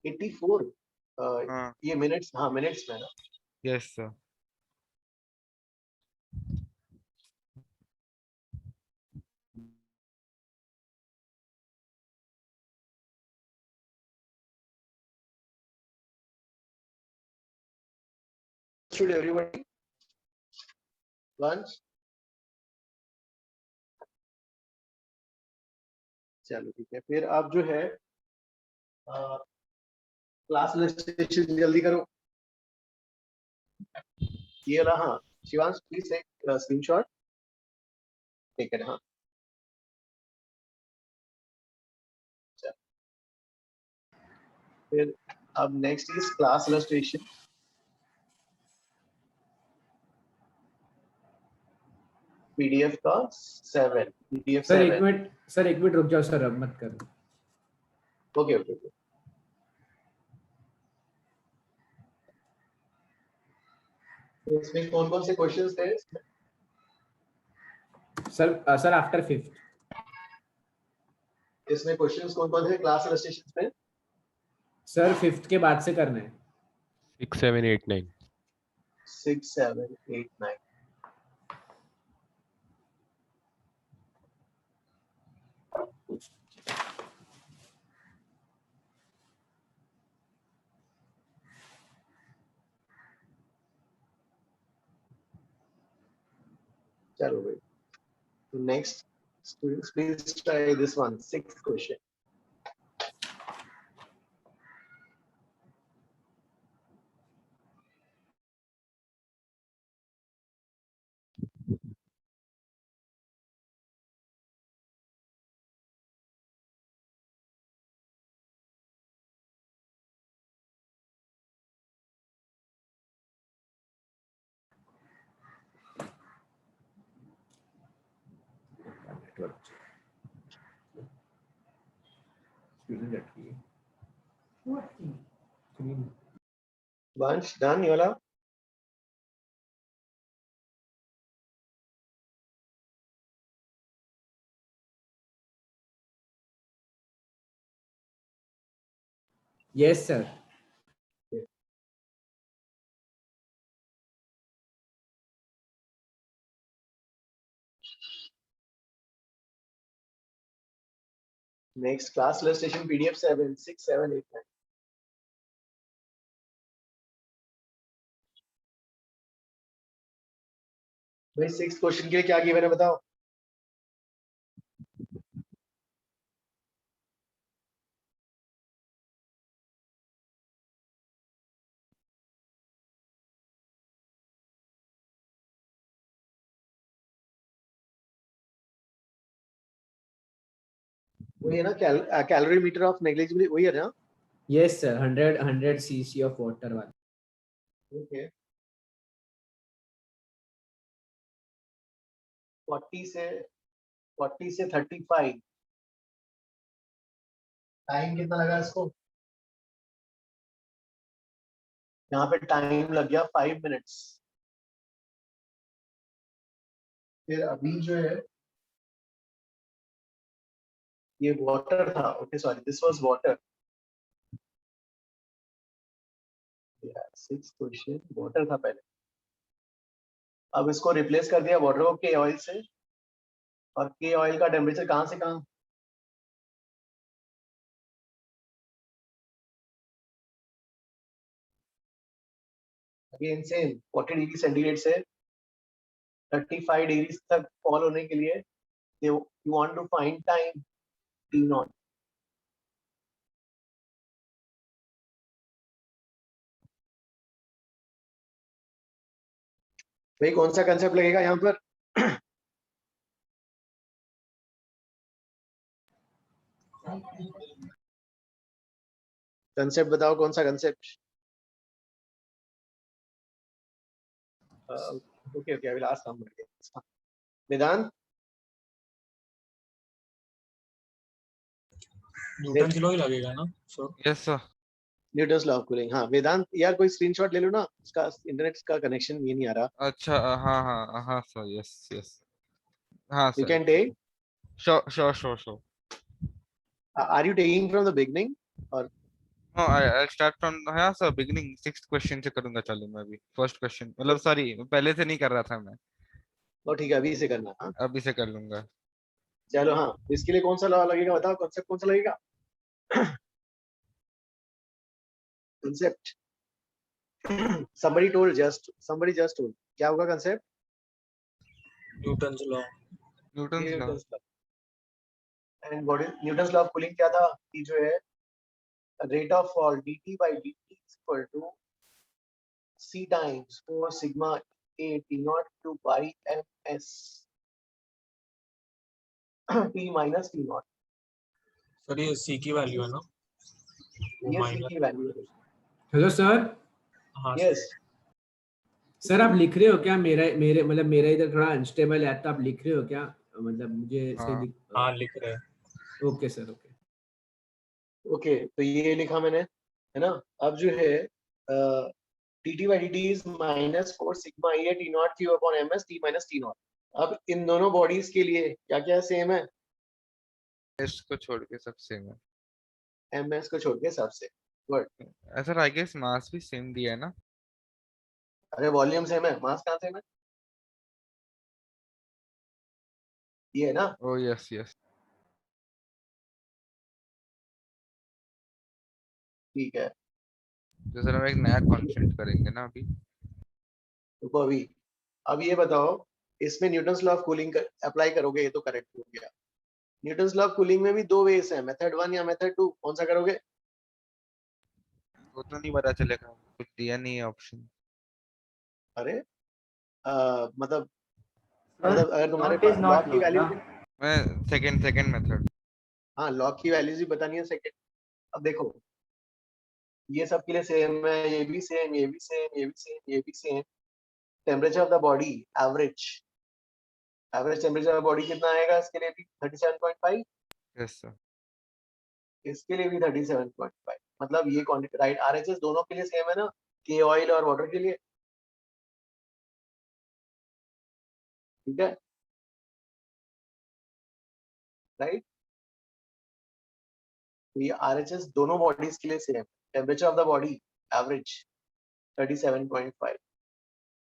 84, हाँ ये मिनट्स, हाँ मिनट्स में ना, yes sir. should everybody lunch, चलो ठीक है, फिर आप जो है क्लास रजिस्ट्रेशन जल्दी करो, ये रहा, हाँ शिवांश प्लीज एक स्क्रीनशॉट ठीक है, हाँ चलो। फिर अब next is class registration, PDF का 7, पीडीएफ सर 7, एक मिनट रुक जाओ सर, अब मत करो। Okay okay okay. तो इसमें कौन कौन से क्वेश्चंस थे इसमें? सर आफ्टर 5th, इसमें क्वेश्चंस कौन कौन थे क्लास रजिस्ट्रेशन में? सर 5th के बाद से करना है। 6, 7, 8, 9 6 7 8 9, चलो भाई, next Students, please try this one. Sixth question. Bunch done, Yola? Yes, sir. Next class illustration PDF 7, 6, 7, 8, 9. भाई 6th क्वेश्चन के लिए क्या गिवन है बताओ? वही है ना, कैलोरीमीटर ऑफ नेग्लिजिबल, वही है ना? Yes, sir. 100 cc of water वाला. ओके 40 से 35 टाइम कितना लगा इसको? यहाँ पे टाइम लग गया 5 मिनट्स। फिर अभी जो है ये वाटर था, okay sorry this was water. 6th question water था पहले, अब इसको रिप्लेस कर दिया वाटर को के ऑयल से, और के ऑयल का टेम्परेचर कहाँ से कहाँ? अगेन सेम 40 डिग्री सेंटीग्रेड से 35 डिग्री तक फॉल होने के लिए you want to find time T naught. भाई कौन सा कंसेप्ट लगेगा यहाँ पर? कंसेप्ट बताओ, कौन सा concept? Okay okay, I will ask somebody. Vedant, Newton law ही लगेगा ना sir? Yes sir. Newton's law of cooling. हाँ वेदांत यार कोई स्क्रीनशॉट ले लो ना, उसका इंटरनेट का कनेक्शन ये नहीं आ रहा। अच्छा हाँ हाँ हाँ सर, यस यस, हाँ you sir, can take. Sure sure sure sure. Are you taking from the beginning or? No I start from, हाँ सर बिगिनिंग 6th क्वेश्चन से करूंगा। चलो मैं अभी फर्स्ट क्वेश्चन, मतलब सॉरी पहले से नहीं कर रहा था मैं, तो ठीक है अभी से करना। हाँ अभी से कर लूंगा। चलो, हाँ इसके लिए कौन सा लॉ लगेगा बताओ, कॉन्सेप्ट कौन सा लगेगा? कंसेप्ट somebody just told क्या होगा concept? Newton law. Newton law. Newton's law. And what is Newton's law of cooling? क्या था कि जो है rate of fall dt by dt is equal to c times 4 sigma a t naught to by ms t minus t naught। Sir ये सी की वैल्यू है ना? वो ये c माइनस। की वैल्यू है। Hello sir. हाँ यस सर आप लिख रहे हो क्या? मेरे मतलब मेरा इधर थोड़ा अनस्टेबल है, तो आप लिख रहे हो क्या? मतलब मुझे सही हाँ। हाँ लिख रहे हैं। Okay sir, okay. ओके तो ये लिखा मैंने, है ना? अब जो है dt by dt is minus 4 sigma a t naught q upon ms t minus t naught। अब इन दोनों बॉडीज के लिए क्या क्या सेम है? एस को छोड़ के सब सेम है। ms को छोड़ के सबसे वर्ड। ऐसा आई गेस मास भी सेम दिया है ना? अरे वॉल्यूम सेम है, मास कहाँ सेम है? ये है ना? ओ यस यस। ठीक है तो सर हम एक नया कॉन्स्टेंट करेंगे ना अभी। तो अभी अब ये बताओ इसमें Newton's law of cooling apply करोगे, ये तो करेक्ट हो गया। न्यूटन्स लॉ ऑफ कूलिंग में भी दो वेज है, मेथड 1 या मेथड 2, कौन सा करोगे? वो तो नहीं पता चलेगा, कुछ दिया नहीं है ऑप्शन। अरे मतलब सर अगर तुम्हारे not is pass not log की नॉट वैल्यू, ना। मैं सेकंड मेथड। हाँ लॉग की वैल्यूज भी बतानी है सेकंड। अब देखो ये सब के लिए सेम है, ये भी सेम, ये भी सेम, ये भी सेम, ये भी same. Temperature of the body average, average temperature of body कितना आएगा इसके लिए भी? 37.5। Yes sir. इसके लिए भी 37.5। मतलब ये क्वांटिटी राइट, आरएचएस दोनों के लिए सेम है ना, के ऑयल और वाटर के लिए, ठीक है राइट। तो ये आरएचएस दोनों बॉडीज के लिए same. Temperature of the body average 37.5।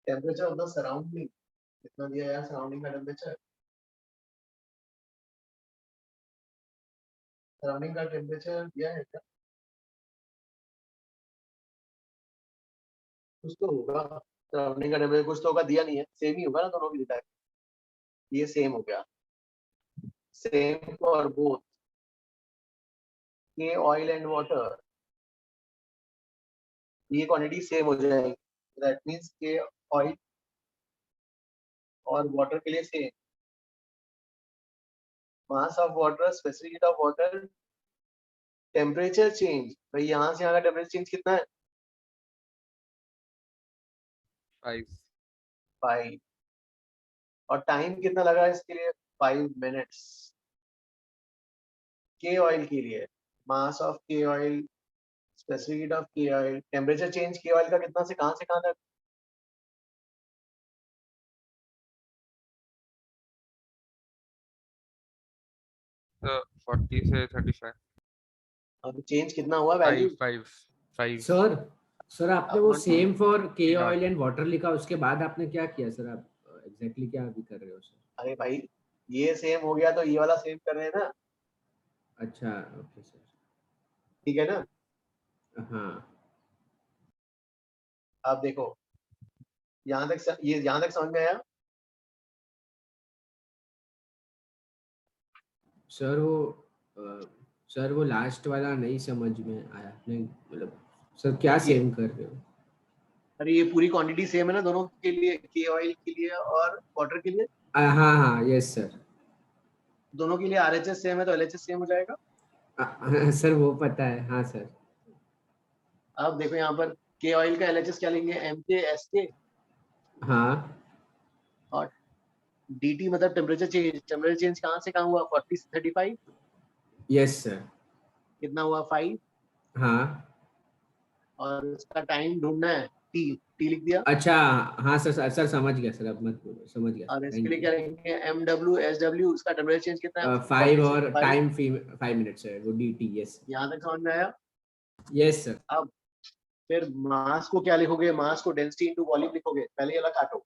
Temperature of the surrounding कितना दिया यार, सराउंडिंग का टेम्परेचर, सराउंडिंग का टेम्परेचर दिया है क्या? कुछ तो होगा, सराउंडिंग का टेम्परेचर कुछ तो होगा, दिया नहीं है, सेम ही होगा ना दोनों की डेटा। ये सेम हो गया, सेम फॉर बोथ के ऑयल एंड वाटर, ये क्वांटिटी सेम हो जाएगी। दैट मींस के ऑयल और वाटर के लिए same. Mass of water, specific heat of water, temperature change, भाई यहाँ से यहाँ का टेम्परेचर चेंज कितना है? 5। 5। और टाइम कितना लगा इसके लिए? 5 मिनट्स। के ऑयल के लिए मास ऑफ के ऑयल, स्पेसिफिक हीट ऑफ के ऑयल, टेम्परेचर चेंज के ऑयल का कितना से कहाँ तक? तो 40 से 35। अब चेंज कितना हुआ वैल्यू? 5। सर सर आपने वो अब सेम फॉर के not- ऑयल एंड वाटर लिखा, उसके बाद आपने क्या किया सर? आप एग्जैक्टली क्या अभी कर रहे हो सर? अरे भाई ये सेम हो गया तो ये वाला सेम कर रहे हैं ना, अच्छा ओके सर। ठीक है ना। हाँ आप देखो ये यहाँ तक समझ में आया? सर सर वो लास्ट वाला नहीं समझ में आया, नहीं मतलब सर क्या ये सेम कर रहे हो? अरे ये पूरी क्वांटिटी सेम है ना दोनों के लिए, के ऑयल के लिए और वाटर के लिए, हाँ हाँ यस सर। दोनों के लिए आरएचएस सेम है तो एलएचएस सेम हो जाएगा। सर वो पता है, हाँ सर। अब देखो यहाँ पर के ऑयल का एलएचएस क्या लेंगे? एम के एस के, हाँ और डीटी मतलब टेम्परेचर चेंज कहाँ से कहाँ हुआ? 40 से 35, यस सर। कितना हुआ? 5। हाँ और उसका टाइम ढूंढना है, टी, टी लिख दिया। अच्छा हाँ सर सर समझ गया सर, अब मत बोलो, समझ गया और सर, इसके थैंक लिए क्या लेंगे? एम डब्ल्यू एस डब्ल्यू, उसका टेम्परेचर चेंज कितना है? यू। 5 40 से और 5। टाइम 5 मिनट्स है वो dt, यस यहाँ तक समझ में आया? Yes sir. अब फिर मास को क्या लिखोगे? मास को डेंसिटी इनटू वॉल्यूम लिखोगे, पहले ये वाला काटो।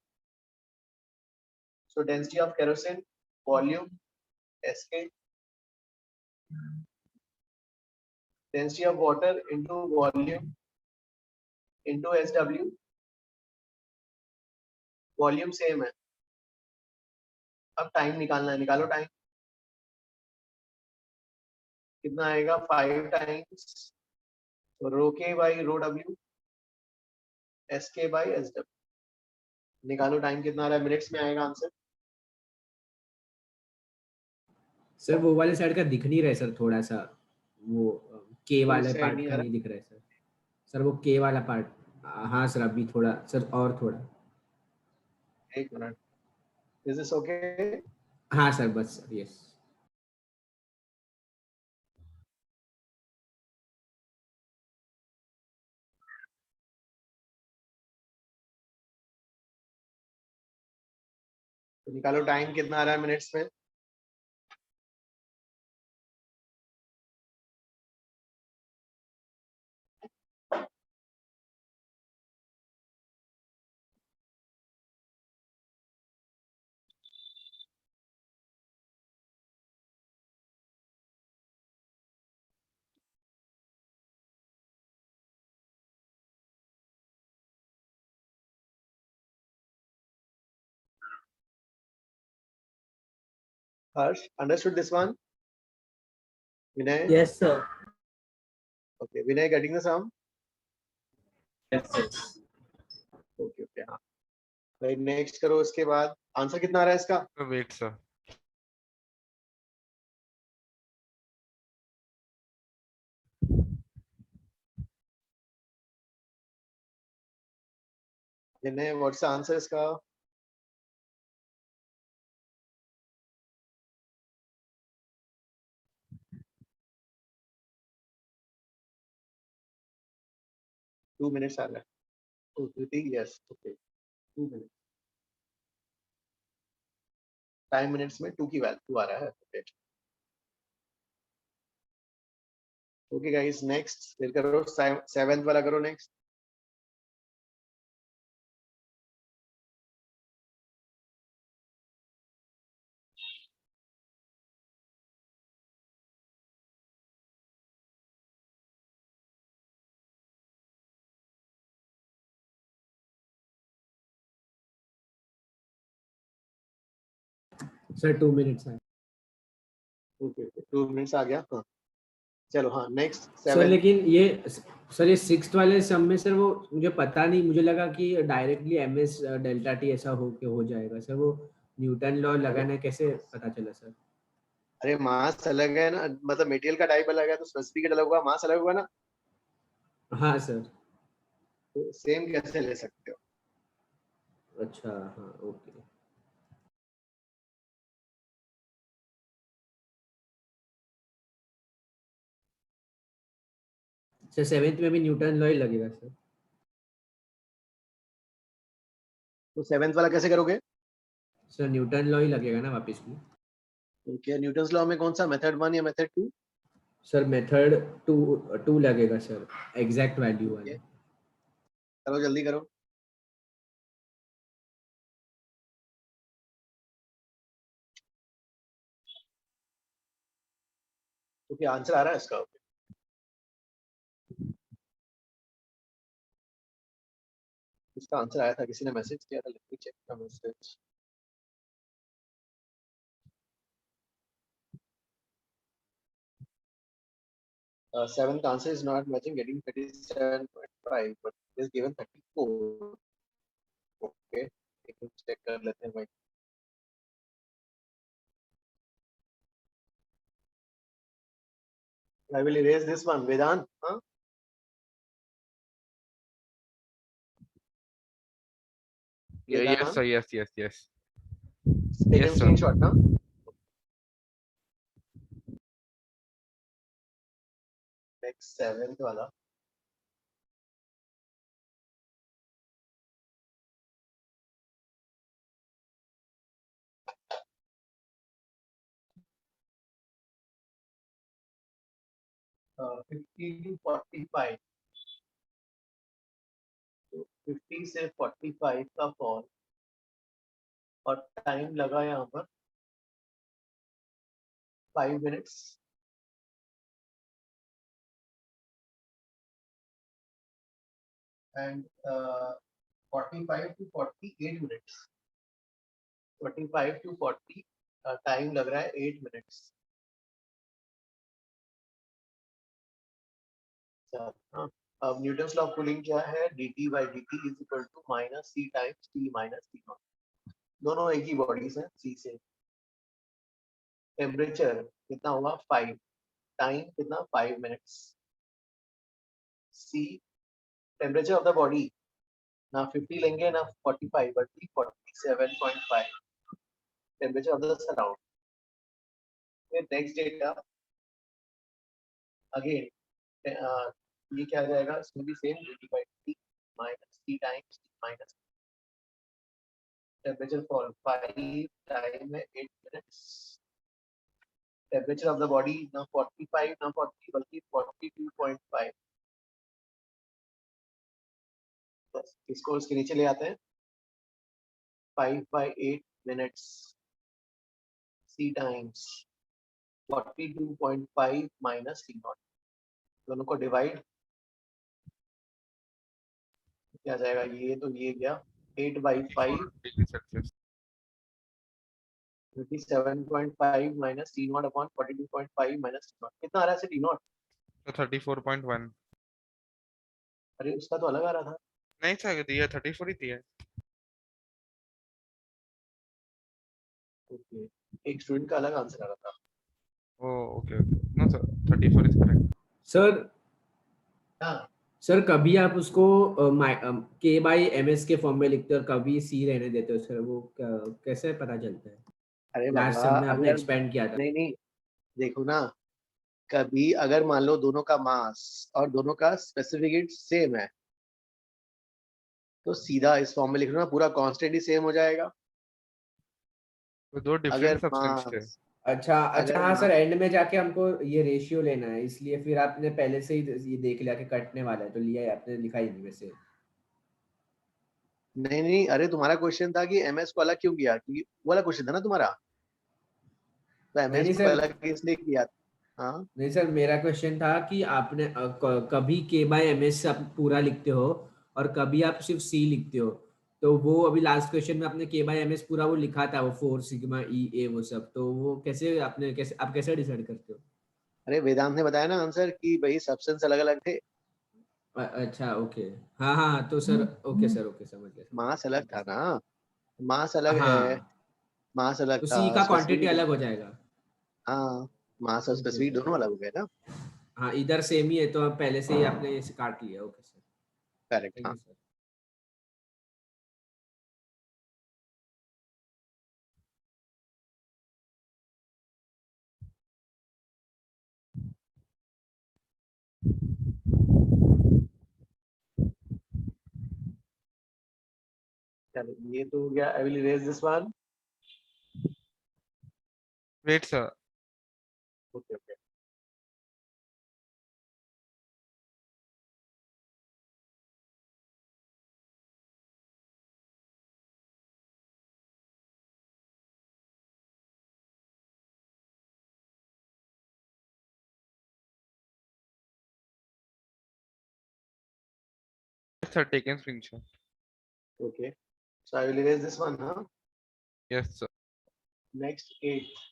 So density of kerosene volume SK, density of water into volume into SW, volume same है। अब टाइम निकालना है, निकालो टाइम कितना आएगा? 5 टाइम्स रो के बाई रो डब्ल्यू एस के बाई एस डब्ल्यू। निकालो टाइम कितना आ रहा है, मिनट्स में आएगा आंसर। सर वो वाले साइड का दिख नहीं रहा है सर, थोड़ा सा वो के कोई वाले साइड पार्ट नहीं आ का रहा। नहीं दिख रहा है सर। सर वो के वाला पार्ट, हाँ सर अभी थोड़ा सर, और थोड़ा। एक मिनट, इज दिस ओके? हाँ सर बस सर, यस। निकालो टाइम कितना आ रहा है मिनट्स में। Harsh, understood this one? Vinay? Yes, sir. Okay, Vinay getting the sum? Yes, yes. Okay, okay, हाँ. भाई नेक्स्ट करो, उसके बाद आंसर कितना आ रहा है इसका? Wait sir, Vinay, what's the answer इसका? टू मिनट्स आ रहा है. Two three, yes, okay, 2 minute. Time minutes में 2 की वैल्यू आ रहा है. ओके, ओके गाइस, नेक्स्ट फिर करो, 7th वाला करो नेक्स्ट. सर 2 मिनट्स है ओके, 2 मिनट्स आ गया. हाँ, चलो, हाँ, नेक्स्ट सर. 7. लेकिन ये सर, ये 6th वाले सम में सर वो मुझे पता नहीं, मुझे लगा कि डायरेक्टली एमएस डेल्टा टी ऐसा हो जाएगा सर. वो न्यूटन लॉ लगाना कैसे पता चला सर? अरे मास अलग है ना, मतलब मटेरियल का टाइप अलग है तो स्पेसिफिक अलग होगा, मास अलग होगा ना, हाँ सर. तो सेम कैसे ले सकते हो? अच्छा, हाँ, ओके. सर 7th में भी न्यूटन लॉ ही लगेगा सर? तो 7th वाला कैसे करोगे? सर न्यूटन लॉ ही लगेगा ना वापस भी? ओके, न्यूटन्स लॉ में कौन सा, मेथड 1 या मेथड 2? सर मेथड 2 लगेगा सर, एग्जैक्ट वैल्यू वाला. करो, जल्दी करो. क्योंकि आंसर आ रहा है इसका. इसका आंसर आया था, किसी ने मैसेज किया था, let me check the message. Seventh answer is not matching, getting 37.5, but it is given 34. Okay, एक मिनट चेक कर लेते हैं भाई. I will erase this one, Vedant. Huh? yes Vedant, sir, yes. take Yes, a sir. screenshot now. Next 7th वाला. Uh, 50 to 45. तो 50 से 45 का फॉल और टाइम लगा यहाँ पर 5 minutes. And 45 to 48 minutes. 45 to 40 time लग रहा है 8 मिनट्स. हाँ, अब न्यूटन्स लॉ ऑफ कूलिंग क्या है? dt by dt is equal to minus c times t minus t naught. दोनों एक ही बॉडीज हैं c से. टेम्परेचर कितना होगा? 5. टाइम कितना? 5 minutes. c temperature of the body, ना 50 लेंगे ना 45, बल्कि 47.5 टेम्परेचर ऑफ द सराउंड. फिर नेक्स्ट डेटा अगेन, ये क्या आ जाएगा? इसमें भी same dt by dt minus t times t minus temperature fall 5, time है 8 minutes. Temperature of the body ना 45 ना 40 बल्कि 42.5. बस इसको इसके नीचे ले आते हैं. 5 by 8 minutes c times 42.5 minus t naught. दोनों को डिवाइड क्या जाएगा? ये तो ये गया 8 by 5 degree Celsius. 37.5 minus T naught upon 42.5 minus T naught कितना आ रहा है T naught? तो 34.1 अरे उसका तो अलग आ रहा था। नहीं था, दिया 34 ही दिया। ओके, एक स्टूडेंट का अलग आंसर आ रहा था। Oh okay okay, no sir 34 is correct. Sir हाँ सर कभी आप उसको के बाई एम एस के फॉर्म में लिखते हो और कभी सी रहने देते हो सर, वो कैसे पता चलता है? अरे लास्ट बाबा सब में आपने अगर एक्सपेंड किया था। नहीं नहीं देखो ना, कभी अगर मान लो दोनों का मास और दोनों का स्पेसिफिक हीट सेम है तो सीधा इस फॉर्म में लिख लो ना, पूरा कांस्टेंट ही सेम हो जाएगा। तो दो अगर डिफरेंट सब्सटेंस थे। मास अच्छा अगर हाँ सर, मास एंड में जाके हमको ये रेशियो लेना है, इसलिए फिर आपने पहले से ही ये देख लिया कि कटने वाला है तो लिया है आपने, लिखा ही नहीं वैसे। नहीं नहीं, अरे तुम्हारा क्वेश्चन था कि एमएस को अलग क्यों किया, क्योंकि वो वाला क्वेश्चन था ना तुम्हारा, तो नहीं एमएस नहीं को सर, अलग इसलिए किया। हाँ नहीं सर, मेरा क्वेश्चन था कि आपने कभी के बाय एम एस आप पूरा लिखते हो और कभी आप सिर्फ सी लिखते हो, तो वो अभी लास्ट क्वेश्चन में आपने के बाय एम एस पूरा वो लिखा था, वो 4 सिग्मा ई ए वो सब, तो वो कैसे आपने आप कैसे डिसाइड करते हो? अरे वेदांत ने बताया ना आंसर कि भाई सब्सटेंस अलग अलग थे, अच्छा ओके, हाँ हाँ हाँ, तो सर ओके सर, ओके समझ गया मास अलग ठीक है था सर। ना, मास अलग है, हाँ, मास अलग तो था सी का क्वांटिटी स्पेसिफिक। अलग हो जाएगा। हाँ मास और ओके स्पेसिफिक सर, दोनों अलग हो गए ना। हाँ इधर सेम ही है तो अब पहले से ही आपने इसे काट लिया। ओके सर, करेक्ट थैंक हाँ। You sir. चलो ये तो हो गया, I will erase this one. Wait sir, okay okay, sir taken screenshot. Okay so I will erase this one हाँ। Yes sir. नेक्स्ट 8,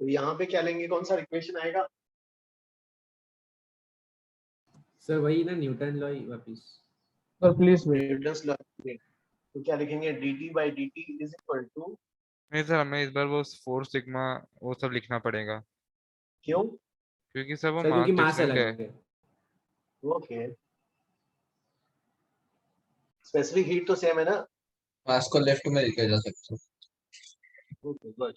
तो यहाँ पे क्या लेंगे, कौन सा इक्वेशन आएगा? सर वही ना, न्यूटन लॉ ही वापिस। Sir please wait. Newton's law. तो क्या लिखेंगे, dt by dt is equal to, नहीं सर, हमें इस बार वो 4 सिग्मा वो सब लिखना पड़ेगा, क्यों? क्योंकि सर वो सर मास क्योंकि मास डिफरेंट है। अलग है। ओके, स्पेसिफिक हीट तो सेम है ना। मास को लेफ्ट में लिखा जा सकता है। Okay good.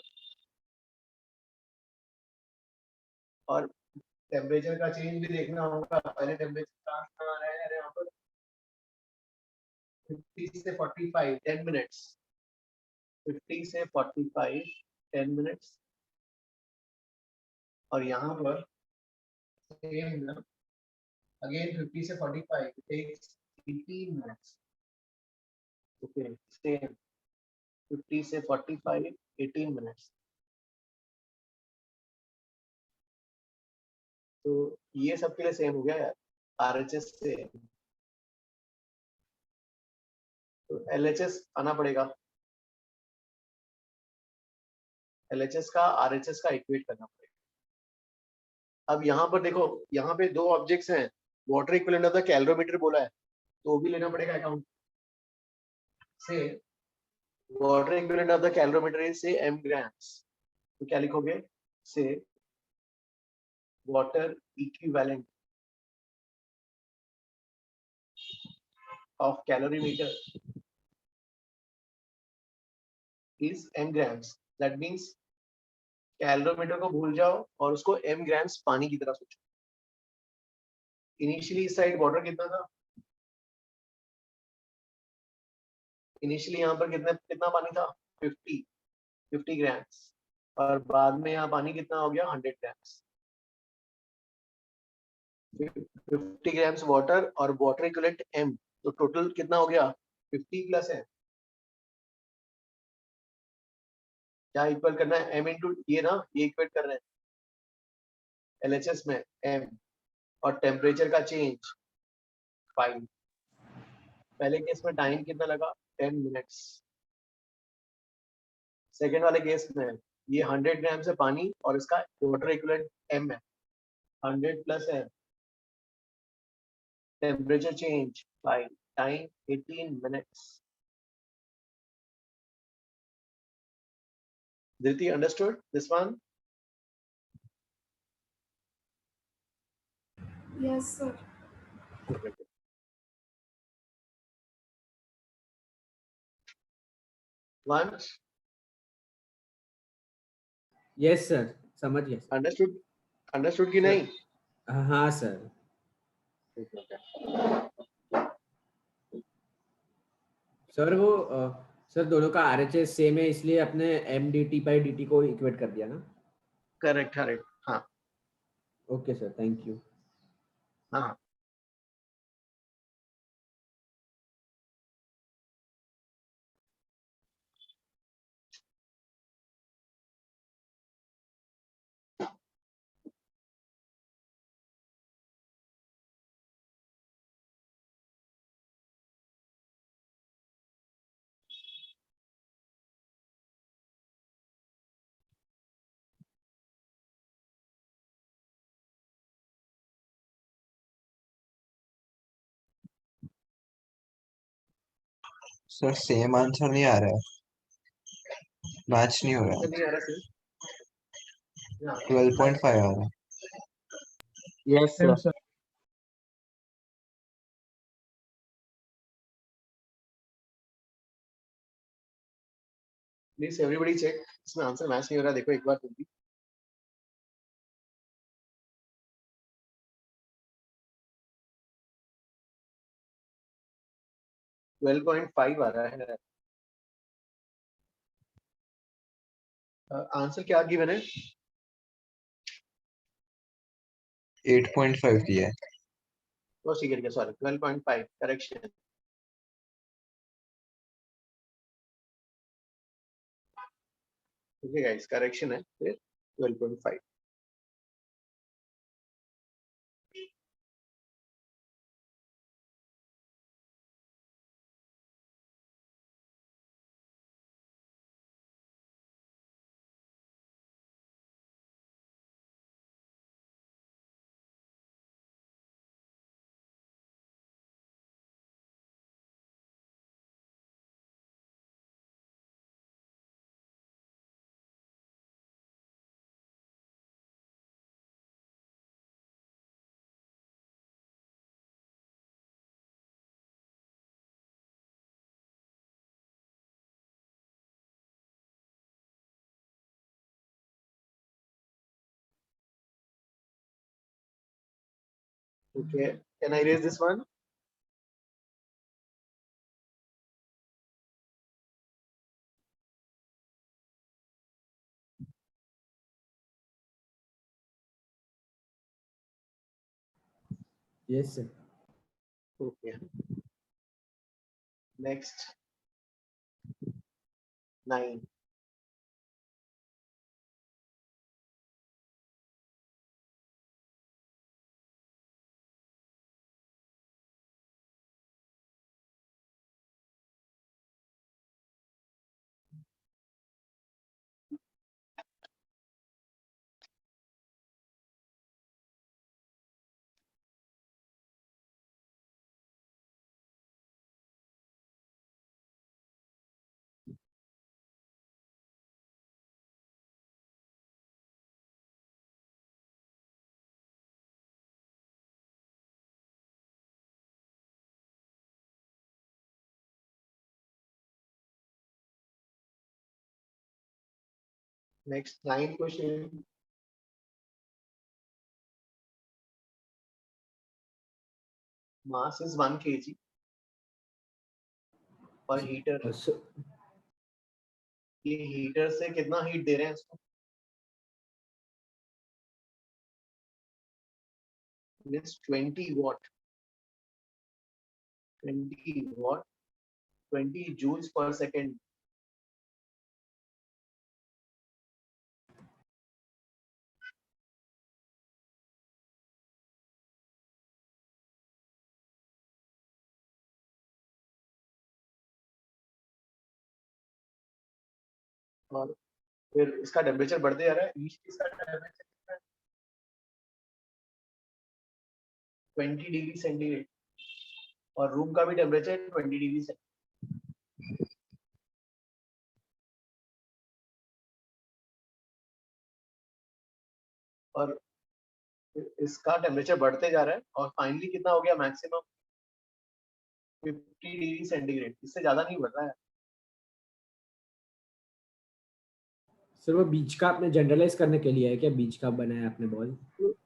और टेम्परेचर का चेंज भी देखना होगा, पहले टेम्परेचर कहाँ आ रहा है, अरे यहाँ पर 50 से 45 10 मिनट्स, 50 से 45 10 मिनट्स, और यहाँ पर सेम ना, अगेन 50 से 45 takes 18 मिनट्स। ओके सेम 50 से 45 18 मिनट्स। तो ये सबके लिए सेम हो गया यार, आरएचएस से तो एलएचएस आना पड़ेगा, एलएचएस का आरएचएस का इक्वेट करना पड़ेगा। अब यहाँ पर देखो, यहाँ पे दो ऑब्जेक्ट्स हैं, water equivalent of the calorimeter बोला है, तो वो भी लेना पड़ेगा अकाउंट से। Water equivalent of the calorimeter is से m ग्राम्स, तो क्या लिखोगे, से water equivalent of calorimeter is m grams. That means calorimeter को भूल जाओ और उसको m ग्राम्स पानी की तरह सोचो. इनिशियली इस साइड वाटर कितना था? इनिशियली यहाँ पर कितना पानी था? 50 ग्राम्स. और बाद में यहाँ पानी कितना हो गया? 100 ग्राम्स. 50 ग्राम्स वाटर और वाटर इक्विवेलेंट m, तो टोटल कितना हो गया? 50 प्लस m. क्या इक्वल करना है? m इंटू ये ना, ये इक्वेट कर रहे हैं LHS में m, और टेम्परेचर का चेंज 5. पहले केस में टाइम कितना लगा? 10 मिनट्स. सेकेंड वाले केस में ये 100 ग्राम से पानी और इसका वाटर इक्विवेलेंट m है. 100 plus m, temperature change 5, time 18 minutes. Dhriti, understood this one? Yes, sir. Once yes sir, समझ गया सर. understood कि नहीं? हाँ सर. सर वो सर दोनों का RHS सेम है, इसलिए अपने mdt/dt को इक्वेट कर दिया ना. करेक्ट. हाँ. Okay sir, thank you. हाँ. सर सेम आंसर नहीं आ रहा है, मैच नहीं हो रहा. नहीं आ रहा सर. 12.5 आ रहा है. Yes sir. Please everybody check, इसमें आंसर मैच नहीं हो रहा. देखो एक बार तुम भी. ट्वेल्व पॉइंट फाइव आ रहा है. आंसर क्या गिवन है? 8.5 दिया है. वो ठीक है, sorry 12.5 correction. Okay guys, correction है फिर 12.5. Okay, can I erase this one? Yes sir. Okay. Next, 9. Next 9 question. Mass is 1 kg और हीटर, So, ये हीटर से कितना हीट दे रहे हैं इसको? It's 20 watt. 20 watt, 20 joules per second. और फिर इसका टेम्परेचर बढ़ते जा रहा है, इसका टेम्परेचर कितना है? 20 डिग्री सेंटीग्रेड और रूम का भी टेम्परेचर 20 डिग्री सेंटीग्रेड। और इसका टेम्परेचर बढ़ते जा रहा है और फाइनली कितना हो गया मैक्सिमम 50 डिग्री सेंटीग्रेड, इससे ज्यादा नहीं बढ़ रहा है। सर वो बीच का आपने जनरलाइज करने के लिए है क्या? बीच का बनाया आपने बॉल?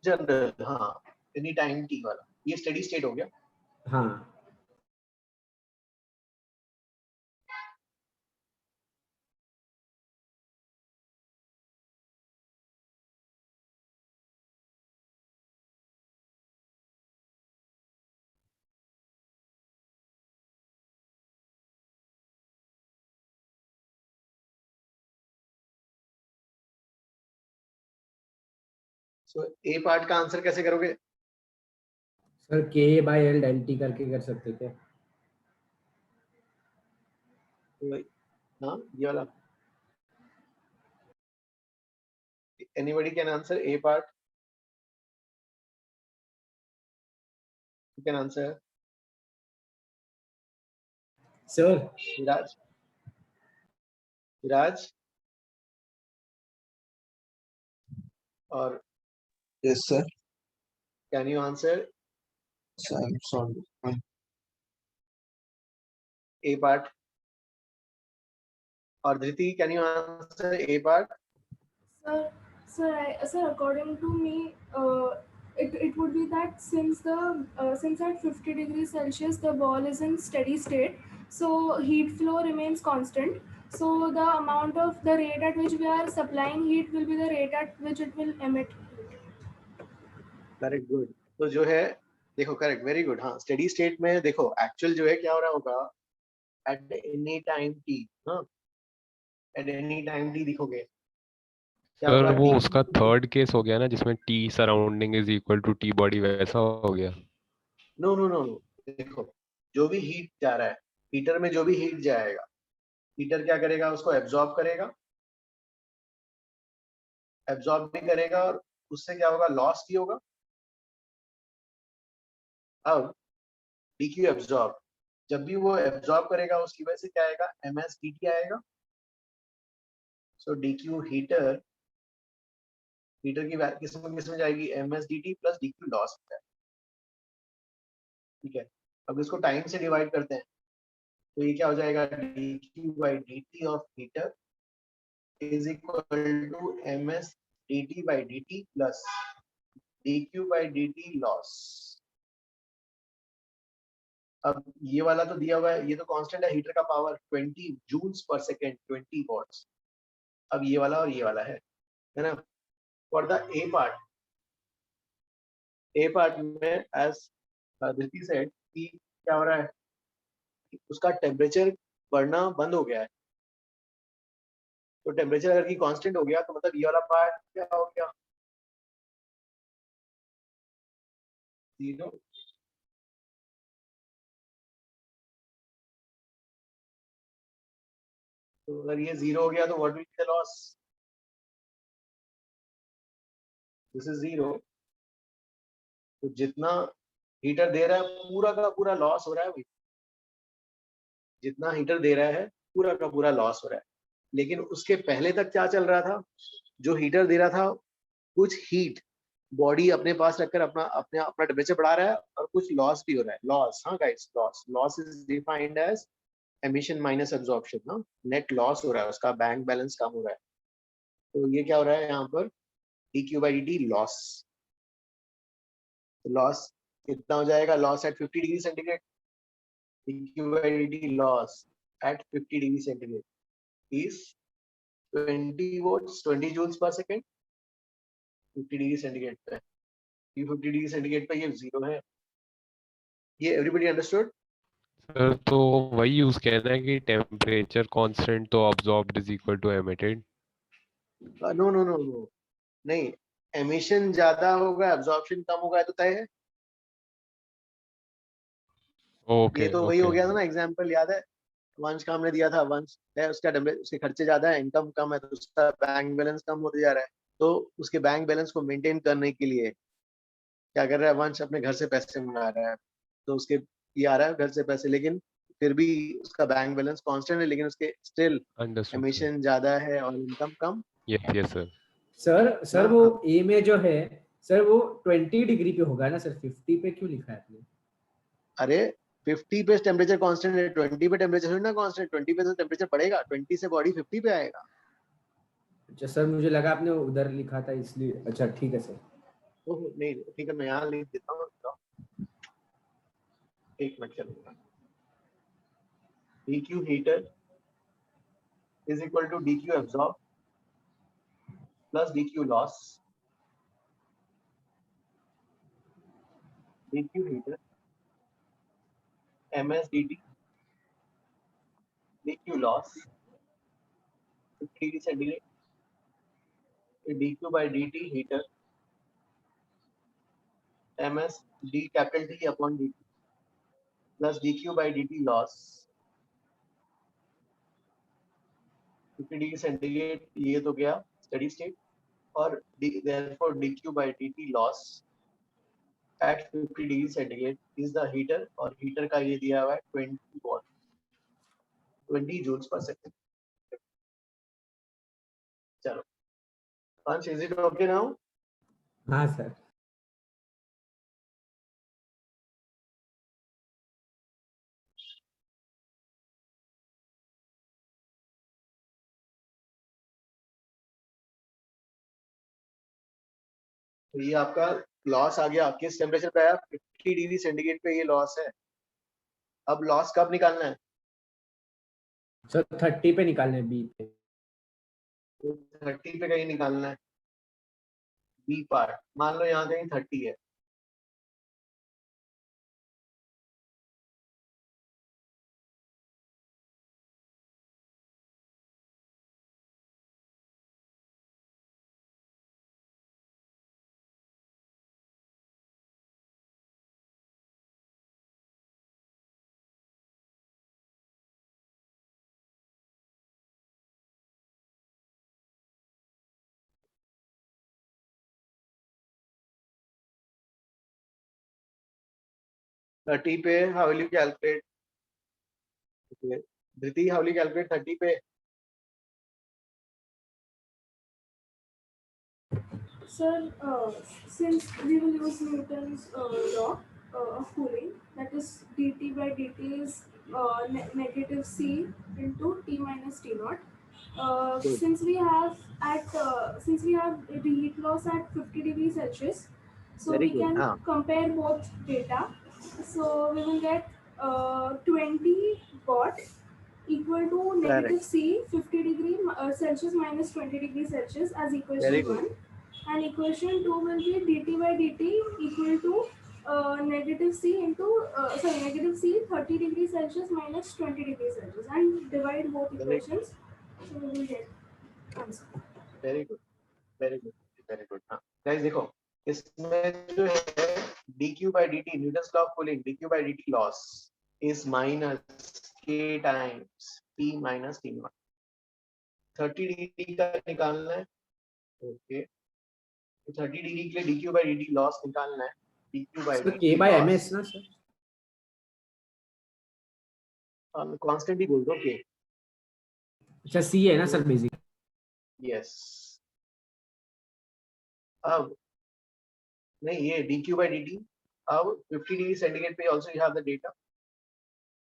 जनरल, हाँ, एनी टाइम टी वाला, ये स्टेडी स्टेट हो गया। हाँ सो ए पार्ट का आंसर कैसे करोगे? सर के बाई एल डेल टी करके कर सकते थे। हाँ, ये वाला। Anybody can answer A part? You can answer. Sir Viraj. Viraj. Or Yes, sir. can you answer I'm sorry. A part? Or Dhriti, can you answer A part? Sir, according to me, it would be that since at 50 degrees Celsius the ball is in steady state, so heat flow remains constant. So the amount of the rate at which we are supplying heat will be the rate at which it will emit. Correct, good. तो जो है देखो करेक्ट, वेरी गुड। हाँ, स्टेडी स्टेट में देखो एक्चुअल जो है क्या हो रहा होगा एट एनी टाइम टी। हाँ, एट एनी टाइम टी दिखोगे क्या सर होगा? वो टी उसका थर्ड केस हो गया ना जिसमें T surrounding is equal to T body, वैसा हो गया। नो नो नो नो, देखो जो भी हीट जा रहा है हीटर में, जो भी हीट जाएगा हीटर क्या करेगा? उसको एब्जॉर्ब करेगा, एब्जॉर्ब भी करेगा और उससे क्या होगा? लॉस भी होगा। अब dq एब्जॉर्ब, जब भी वो एब्जॉर्ब करेगा उसकी वजह से क्या आएगा? ms dt आएगा। सो dq हीटर, हीटर की किस में जाएगी? ms dt plus dq loss है। ठीक है, अब इसको टाइम से डिवाइड करते हैं तो ये क्या हो जाएगा? dq by dt of heater is equal to ms dt by dt plus dq by dt loss. अब ये वाला तो दिया हुआ है, ये तो कांस्टेंट है, हीटर का power 20 joules per second, 20 watts. अब ये वाला और ये वाला है ना? फॉर द ए पार्ट में एज धृति सेड कि क्या हो रहा है? उसका टेम्परेचर बढ़ना बंद हो गया है। तो टेम्परेचर अगर की कांस्टेंट हो गया तो मतलब ये वाला पार्ट क्या हो गया? 0। तो अगर ये 0 हो गया तो what will be the loss? This is 0। तो जितना हीटर दे रहा है पूरा का पूरा लॉस हो रहा है भाई, जितना हीटर दे रहा है पूरा का पूरा लॉस हो रहा है। लेकिन उसके पहले तक क्या चल रहा था? जो हीटर दे रहा था कुछ हीट बॉडी अपने पास रखकर अपना टेम्परेचर बढ़ा रहा है और कुछ लॉस भी हो रहा है। लॉस, हाँ guys, loss is defined as emission minus absorption. हाँ, नेट लॉस हो रहा है, उसका बैंक बैलेंस कम हो रहा है। तो ये क्या हो रहा है यहाँ पर, dq by dt loss, loss कितना हो जाएगा, loss at 50 degree centigrade, dq by dt loss at 50 degree centigrade is 20 volts, 20 joules per second 50 degree centigrade पे, 50 डिग्री सेंटीग्रेड पे ये जीरो है। ये एवरीबॉडी अंडरस्टूड? सर तो वही यूज कहना है कि टेम्परेचर कांस्टेंट तो absorbed is equal to emitted. No no no no, नहीं, एमिशन ज्यादा होगा एब्जॉर्प्शन कम होगा, तो तय है। ओके ये तो वही हो ओके गया था ना, एग्जांपल याद है, वंश का हमने दिया था, वंश है उसका उसके खर्चे ज्यादा है, इनकम कम है, तो उसका बैंक बैलेंस कम होते जा रहा है। तो उसके बैंक बैलेंस को मेंटेन करने के लिए क्या कर रहा है, वंश अपने घर से पैसे मंगा रहा है, तो उसके ये आ रहा है घर से पैसे, लेकिन फिर भी उसका बैंक बैलेंस कांस्टेंट है, लेकिन उसके स्टिल अंडरस्टूड सर। एमिशन ज्यादा है और इनकम कम। Yes sir. सर वो ए में जो है सर वो 20 डिग्री पे होगा ना सर, 50 पे क्यों लिखा है आपने? अरे 50 पे टेम्परेचर कांस्टेंट है, 20 पे टेम्परेचर ना कांस्टेंट, 20 पे तो टेम्परेचर बढ़ेगा, 20 से बॉडी 50 पे आएगा। अच्छा सर, मुझे लगा आपने उधर लिखा था इसलिए। अच्छा ठीक है सर। ओह नहीं ठीक है, मैं यहाँ लिख देता हूँ, एक मिनट चलेगा। dq heater is equal to dq absorb plus dq loss, dq heater ms dt dq loss 50 degree centigrade, dq by dt heater ms d capital T upon dt plus dq by dt loss 50 degree centigrade, ये तो गया स्टेडी स्टेट, और therefore dq by dt loss at 50 degree centigrade is the heater, और हीटर का ये दिया हुआ है 20 watt 20 joules per second। चलो Panch, is it okay now? हाँ सर। तो ये आपका लॉस आ गया, किस टेम्परेचर पे आया, 50 डिग्री सेंटीग्रेड पे ये लॉस है। अब लॉस कब निकालना है? सर 30 पे निकालना है, बी पे। 30 पे कहीं निकालना है, बी पार्ट, मान लो यहाँ कहीं 30 है, थर्टी पे how will you calculate? Dhriti, how will you calculate 30 पे? Sir, since we will use Newton's law of cooling, that is dt by dt is negative c into t minus t naught. Good. Since we have the heat loss at 50 degrees Celsius, so Very we good. can हाँ, compare both data. So we will get 20 watt equal to negative correct, c 50 degree Celsius minus 20 degree Celsius as very equation good, 1. And equation 2 will be dt by dt equal to negative c into negative c 30 degrees Celsius minus 20 degrees Celsius, and divide both very equations, so we will get answer. Very good, very good, very good. हाँ गाइस देखो, इसमें जो है dq by dt, Newton's law of cooling, dq by dt loss is minus k times t minus t naught। 30 degree का निकालना है, ओके, 30 डिग्री के लिए dq by dt लॉस निकालना है, dq by सर dt के बाय loss, एमएस ना सर? कांस्टेंट ही बोल दो k। अच्छा सी है ना सर बेसिक? यस, अब नहीं, ये dq by dt, अब 50 डिग्री सेंटीग्रेड पे also you have the data,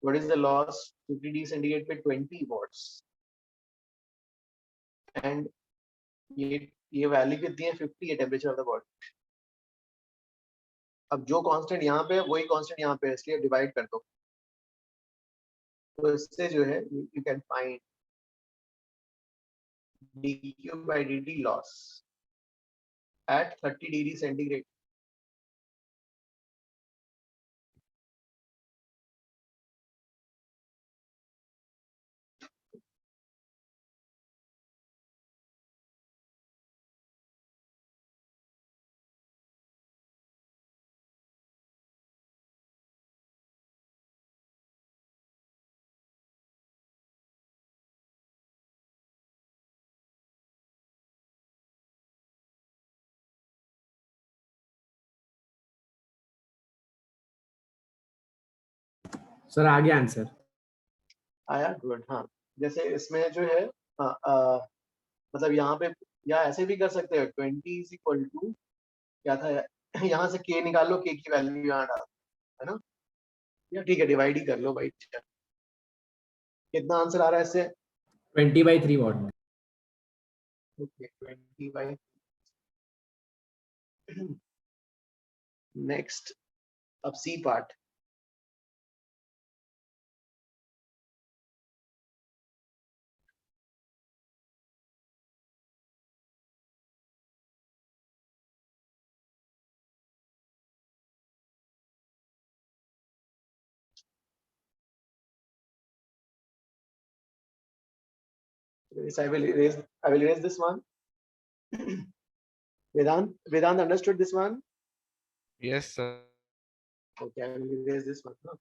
what is the loss 50 degree centigrade पे 20 watts, and ये वैल्यू कितनी है 50 है टेम्परेचर ऑफ द बॉडी। अब जो कांस्टेंट यहाँ पे है वही कांस्टेंट यहाँ पे है, इसलिए डिवाइड कर दो। तो इससे जो है you can find dq by dt loss at 30 degree centigrade। Sir आगे आंसर आया, गुड। हाँ, जैसे इसमें जो है मतलब यहाँ पे, या ऐसे भी कर सकते हो 20 इज इक्वल टू क्या था, यहाँ से k निकाल लो, k की वैल्यू यहाँ डाल, है ना, या ठीक है डिवाइड ही कर लो भाई। कितना आंसर आ रहा है इससे? 20/3 वॉट। ओके 20/, नेक्स्ट अब C part. Yes, I will erase this one. Vedant understood this one? Yes, sir. Okay, I will erase this one. Huh?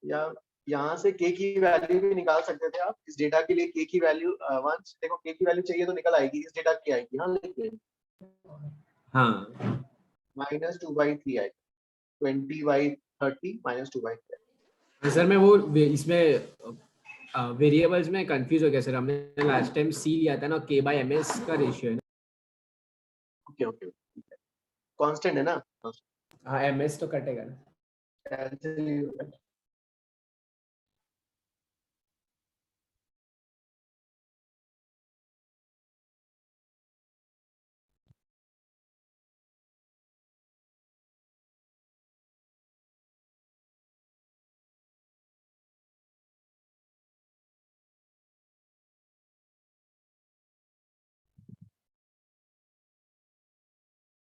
या यहाँ से k की वैल्यू भी निकाल सकते थे आप। इस डेटा के लिए k की वैल्यू वंस देखो, k की वैल्यू चाहिए तो निकल आएगी, इस डेटा की आएगी। हाँ लेकिन हाँ -2/3 आएगी, 20/30 -2/3। सर मैं वो इसमें वेरिएबल्स में कंफ्यूज हो गया सर। हमने लास्ट टाइम सी लिया था ना, k/ms का रेशियो है ना। ओके ओके, कांस्टेंट है ना। हाँ ms तो कटेगा ना।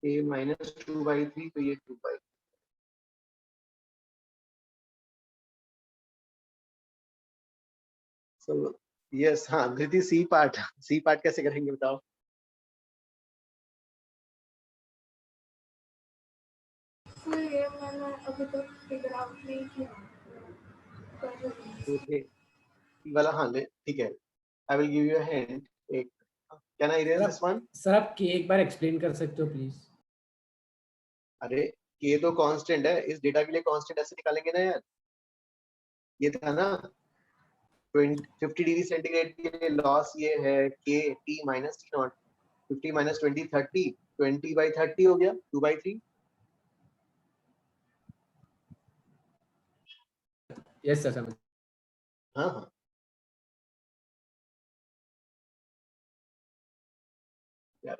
a -2/3 तो ये 2/3। So yes, हाँ धृति, सी पार्ट कैसे करेंगे बताओ? सर ये मैंने अभी तक फिगर आउट नहीं किया। Okay, वाला हाँ ठीक है। I will give you a hint. एक, can I erase this one? Sir आप k एक बार एक्सप्लेन कर सकते हो प्लीज? अरे k तो कांस्टेंट है, इस डेटा के लिए कांस्टेंट ऐसे निकालेंगे ना यार। ये था ना 50 डिग्री सेंटीग्रेड के लिए लॉस ये है k t minus t not, 50 minus 20 30, 20/30 हो गया 2/3। यस सर समझ। हाँ हाँ यार,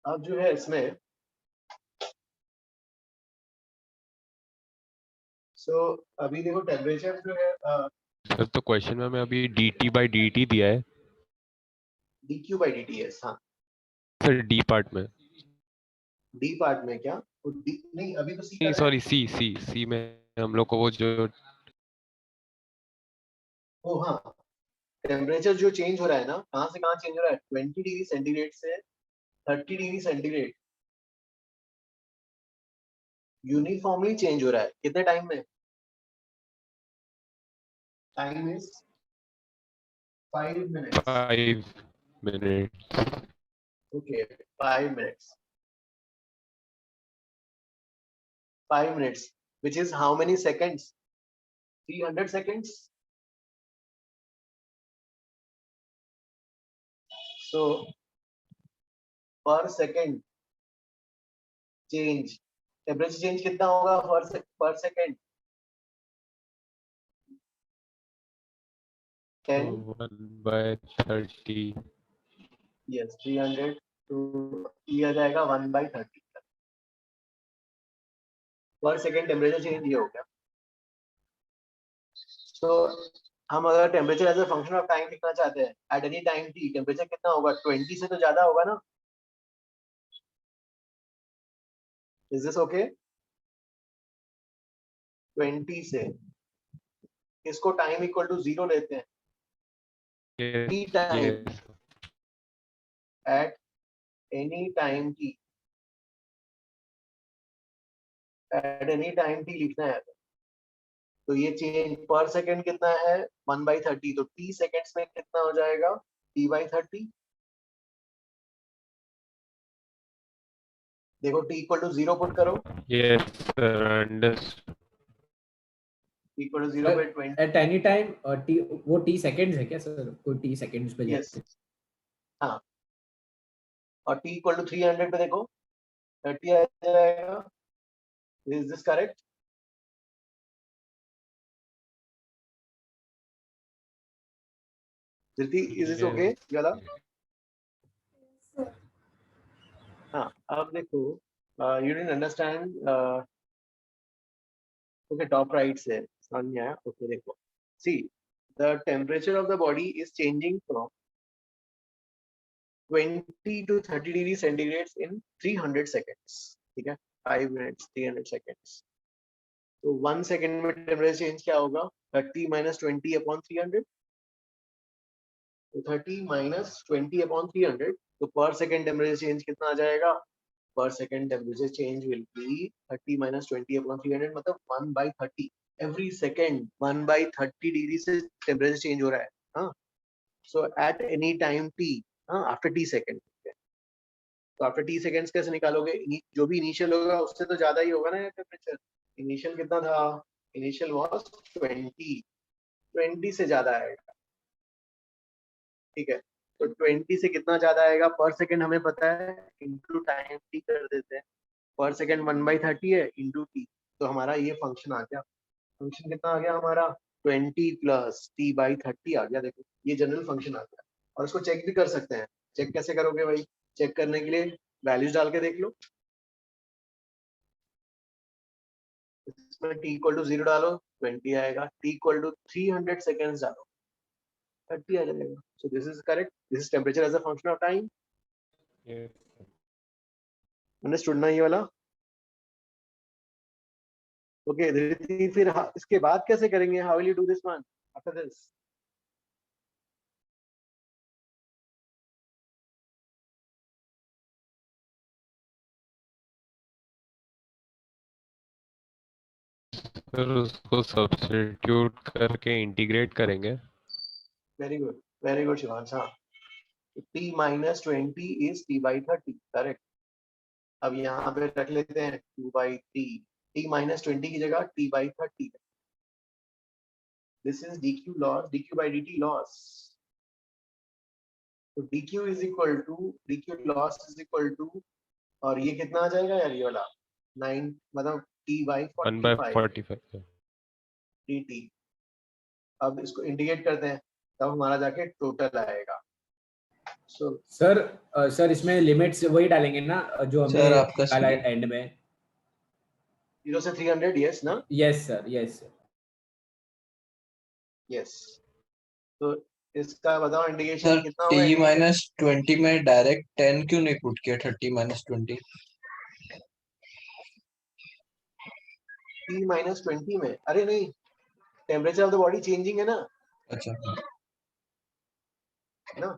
अब जो है इसमें अभी देखो टेम्परेचर जो है सर तो क्वेश्चन में हमें अभी dt/dt दिया है dq/dt है। हाँ सर डी पार्ट में। डी पार्ट में क्या? वो D, नहीं अभी तो सी नहीं कर रहे हैं। सॉरी, सी में हम लोग को वो जो ओ हाँ, टेम्परेचर जो चेंज हो रहा है ना, कहाँ से कहाँ चेंज हो रहा है, 20 डिग्री सेंटीग्रेड से 30 डिग्री सेंटीग्रेड यूनिफॉर्मली चेंज हो रहा है। कितने टाइम में? Time is 5 minutes. 5 minute. Okay 5 minutes, 5 minutes, which is how many seconds? 300 seconds. So पर सेकेंड चेंज, टेम्परेचर चेंज कितना होगा पर सेकेंड? 10 1/30 यस 300 तो ये आ जाएगा 1/30 पर सेकेंड टेम्परेचर चेंज ये हो गया। तो हम अगर temperature as a function of time लिखना चाहते हैं at any time T, temperature कितना होगा? 20 से तो ज्यादा होगा ना? Is this okay? 20 से इसको टाइम इक्वल टू 0 लेते हैं, yes T time yes eight any time T, eight any time T लिखना है। तो ये चेंज पर सेकेंड कितना है? 1/30, तो टी सेकेंड्स में कितना हो जाएगा? t/30। देखो t इक्वल टू 0 पुट करो, yes sir understood t equal to 0 पे 20 एट एनी टाइम टी, वो टी सेकंड्स है क्या सर? कोई टी सेकंड्स पे यस जाते हैं? हाँ, और t इक्वल टू 300 पे देखो 30 आ जाएगा। Is this correct? Dhriti is this okay yes वाला? Sir. हाँ, अब देखो you didn't understand. Okay, top right से समझ में आया? ओके देखो, see the temperature of the body is changing from 20 to 30 degree centigrade in 300 seconds, ठीक है? 5 minutes 300 seconds, तो 1 सेकेंड में टेम्परेचर चेंज क्या होगा? 30 minus 20 upon 300, तो 30 minus 20 upon 300, तो पर सेकेंड टेम्परेचर चेंज कितना आ जाएगा? पर second temperature change will be 30 minus 20 upon 300, मतलब 1/30 एवरी सेकेंड 1/30 डिग्री से टेम्परेचर चेंज हो रहा है। हाँ, सो एट एनी टाइम टी, हाँ आफ्टर टी सेकेंड, तो आफ्टर टी सेकेंड्स कैसे निकालोगे? जो भी इनिशियल होगा उससे तो ज्यादा ही होगा ना टेम्परेचर। इनिशियल कितना था? इनिशियल वाज 20 से ज्यादा आएगा, ठीक है? तो 20 से कितना ज्यादा आएगा पर सेकेंड हमें पता है, इंटू टाइम टी कर देते हैं। पर सेकेंड 1/30 है इंटू टी, तो हमारा ये फंक्शन आ गया। फंक्शन कितना आ गया हमारा? 20 प्लस t/30 आ गया। देखो ये जनरल फंक्शन आ गया, और इसको चेक भी कर सकते हैं। चेक कैसे करोगे भाई? चेक करने के लिए वैल्यूज डाल के देख लो। इसमें t इक्वल टू 0 डालो 20 आएगा, t इक्वल टू 300 सेकेंड्स डालो 30 आ जाएगा। So this is correct, this is temperature as a function of time. yes understood ना ये वाला? ओके धृति, फिर इसके बाद कैसे करेंगे? How will you do this one after this? Sir उसको सब्स्टिट्यूट करके इंटीग्रेट करेंगे। Very good Shivansh. हाँ, t minus 20 is t/30, correct. अब यहाँ पे रख लेते हैं 2/3, t minus 20 की जगह t/30। This is dq loss, dq by dt loss, तो dq is equal to dq loss is equal to, और ये कितना आ जाएगा यार? ये वाला 9 मतलब t/45 1/45 dt। अब इसको इंटीग्रेट करते हैं, तब हमारा जाके टोटल आएगा। सो सर इसमें लिमिट्स वही डालेंगे ना जो हमने सर आपका निकाला speed- एंड में? 0 से 300, यस ना? Yes sir, yes sir. Yes, तो इसका बताओ इंटीग्रेशन सर कितना t होगा? minus 20 में डायरेक्ट 10 क्यों नहीं पुट किया? 30 minus 20 t minus 20 में, अरे नहीं, temperature of the body changing है ना, अच्छा ना?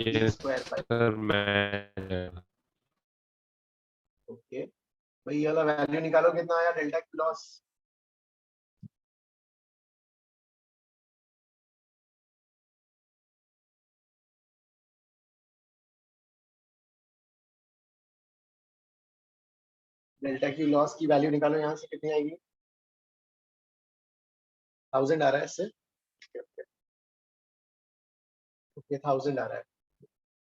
yes स्क्वायर बाय, सर मैं ओके भाई, ये वाला वैल्यू निकालो कितना आया डेल्टा की लॉस? डेल्टा की लॉस की वैल्यू निकालो, यहाँ से कितनी आएगी? 1000 आ रहा है इससे, ओके 1000 आ रहा है।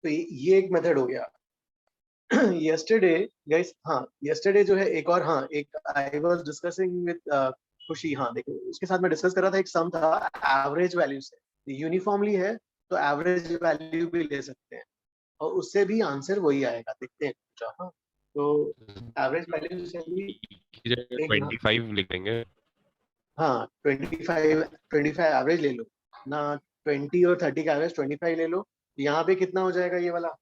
तो ये एक मेथड हो गया। yesterday guys, हाँ yesterday जो है एक और, हाँ एक I was discussing with खुशी, हाँ देखो उसके साथ मैं डिस्कस कर रहा था, एक सम था एवरेज वैल्यू से, यूनिफॉर्मली है तो एवरेज वैल्यू भी ले सकते हैं और उससे भी आंसर वही आएगा, देखते हैं अच्छा, हाँ तो एवरेज वैल्यू से भी एक ना, 25 लिख देंगे। हाँ 25 एवरेज ले लो ना, 20 और 30 का एवरेज 25 ले लो, यहाँ पे कितना हो जाएगा ये वाला,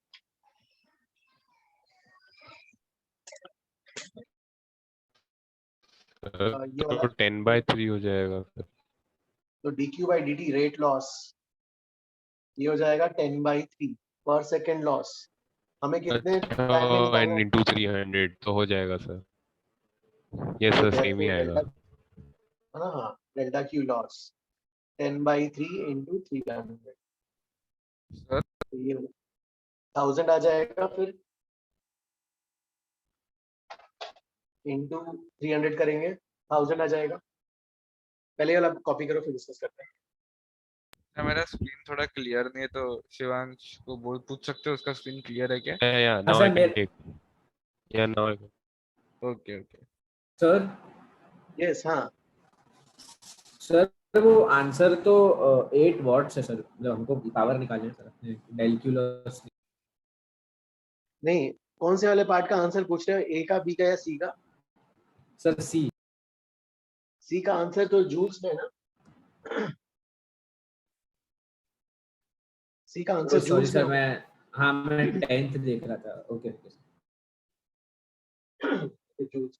ये तो वाला 10/3 हो जाएगा फिर। तो dq/dt रेट लॉस ये हो जाएगा 10/3 पर सेकेंड लॉस, हमें कितने टाइम में अच्छा, निकालना एंड है, इंटू 300 तो हो जाएगा सर। यस सर, सेम ही therefore आएगा। डेल्टा, हाँ delta Q loss 10/3 into 300, sir तो ये 1000 आ जाएगा, फिर इंटू 300 करेंगे 1000 आ जाएगा, पहले वाला कॉपी करो फिर डिस्कस करते हैं। मेरा स्क्रीन थोड़ा क्लियर नहीं है, तो शिवांश को बोल पूछ सकते हो उसका स्क्रीन क्लियर है क्या? या नाउ अच्छा आई कैन टेक, या now okay okay. Sir yes हाँ सर वो आंसर तो 8 वॉट्स है सर, मतलब हमको पावर निकालना है सर डेल क्यू लॉस। नहीं, कौन से वाले पार्ट का आंसर पूछ रहे हो, ए का, बी का या सी का? सर सी। सी का आंसर तो जूल्स में ना, सी का आंसर सॉरी जूल्स में सर, होगा। मैं हाँ मैं 10th देख रहा था। ओके ओके जूल्स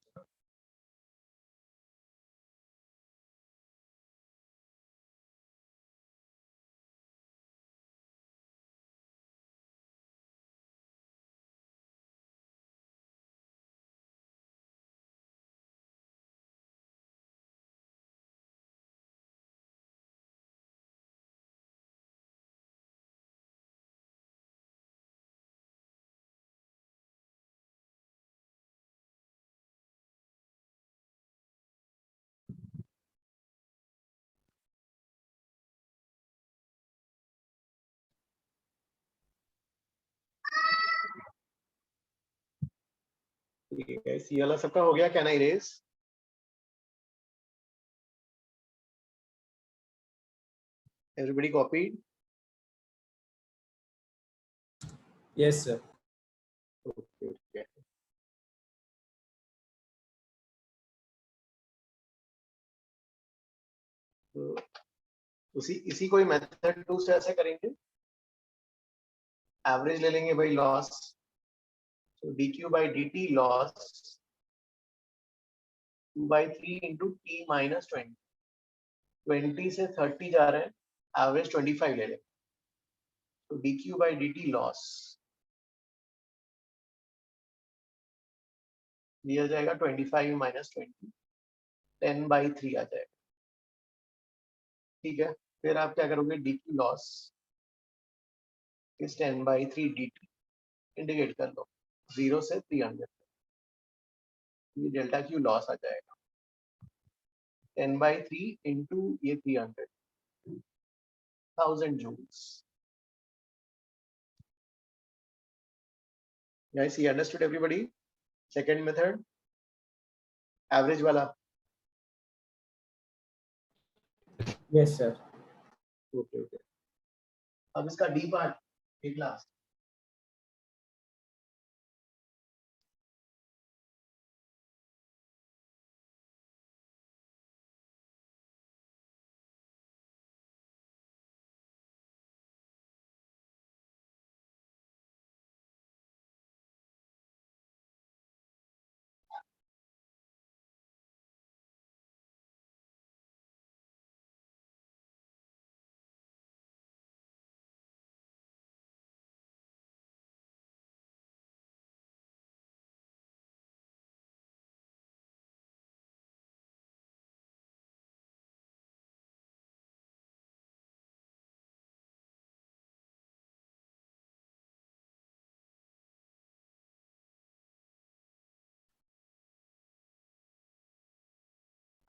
ठीक है, सी वाला सबका हो गया, can I raise? Everybody copied? Yes sir. Okay okay, तो उसी इसी कोई मेथड टू से ऐसे करेंगे, एवरेज ले लेंगे भाई लॉस, तो dq/dt loss 2/3 into t minus 20, 20 से 30 जा रहे हैं, एवरेज 25 ले लें, तो dq/dt लॉस दिया जाएगा 25 minus 20, 10/3 आ जाएगा, ठीक है। फिर आप क्या करोगे, dq लॉस इस 10/3 dt इंडिकेट कर लो 0 से 300, ये डेल्टा क्यू लॉस आ जाएगा 10/3 into ये 300, 1000 joules। Guys, you understood everybody? Second method, average वाला। Yes sir. ओके ओके, अब इसका डी पार्ट एक लास्ट,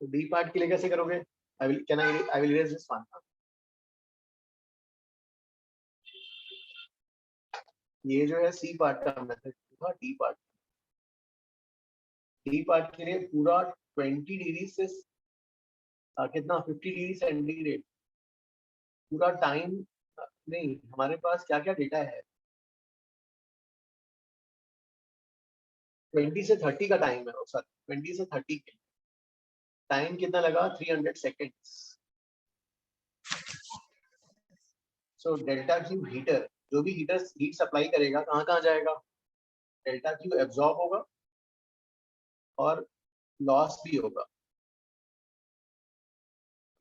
तो डी पार्ट के लिए कैसे करोगे? I will raise this one, ये जो है सी पार्ट का मेथड, था डी पार्ट। डी पार्ट के लिए पूरा 20 डिग्री से कितना 50 डिग्री सेंटीग्रेड पूरा टाइम नहीं, हमारे पास क्या क्या डेटा है, 20 से 30 का टाइम है, सॉरी 20 से 30 के टाइम कितना लगा 300 seconds. So delta Q heater, जो भी हीटर हीट सप्लाई करेगा कहाँ कहाँ जाएगा, डेल्टा क्यू एब्जॉर्ब होगा और लॉस भी होगा।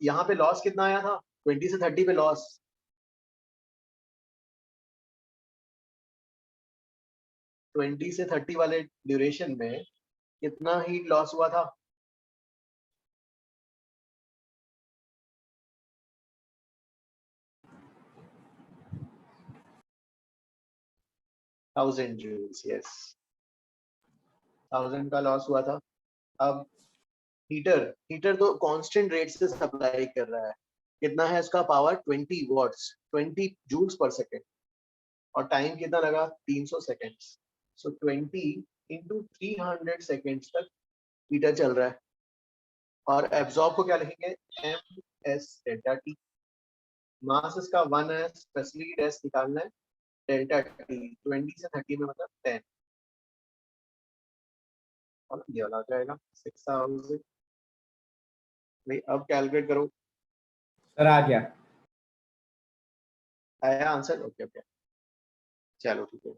यहाँ पे लॉस कितना आया था 20 से 30 पे लॉस, ट्वेंटी से 30 वाले ड्यूरेशन में कितना हीट लॉस हुआ था, थाउजेंड जूल्स, यस 1000 का लॉस हुआ था। अब हीटर तो कांस्टेंट रेट से सप्लाई कर रहा है, कितना है इसका power 20 watts 20 joules per second, और टाइम कितना लगा 300 सेकेंड्स। सो 20 इंटू 300 सेकेंड्स तक हीटर चल रहा है। और एब्जॉर्ब को क्या लिखेंगे, M S delta T. Mass इसका 1 है, स्पेसिफिक एस निकालना है, डेल्टा टी 20 से 30 में मतलब 10, और ये वाला आ जाएगा 6000। भाई अब कैलकुलेट करो, सर आ गया। आया आंसर, ओके ओके चलो ठीक है।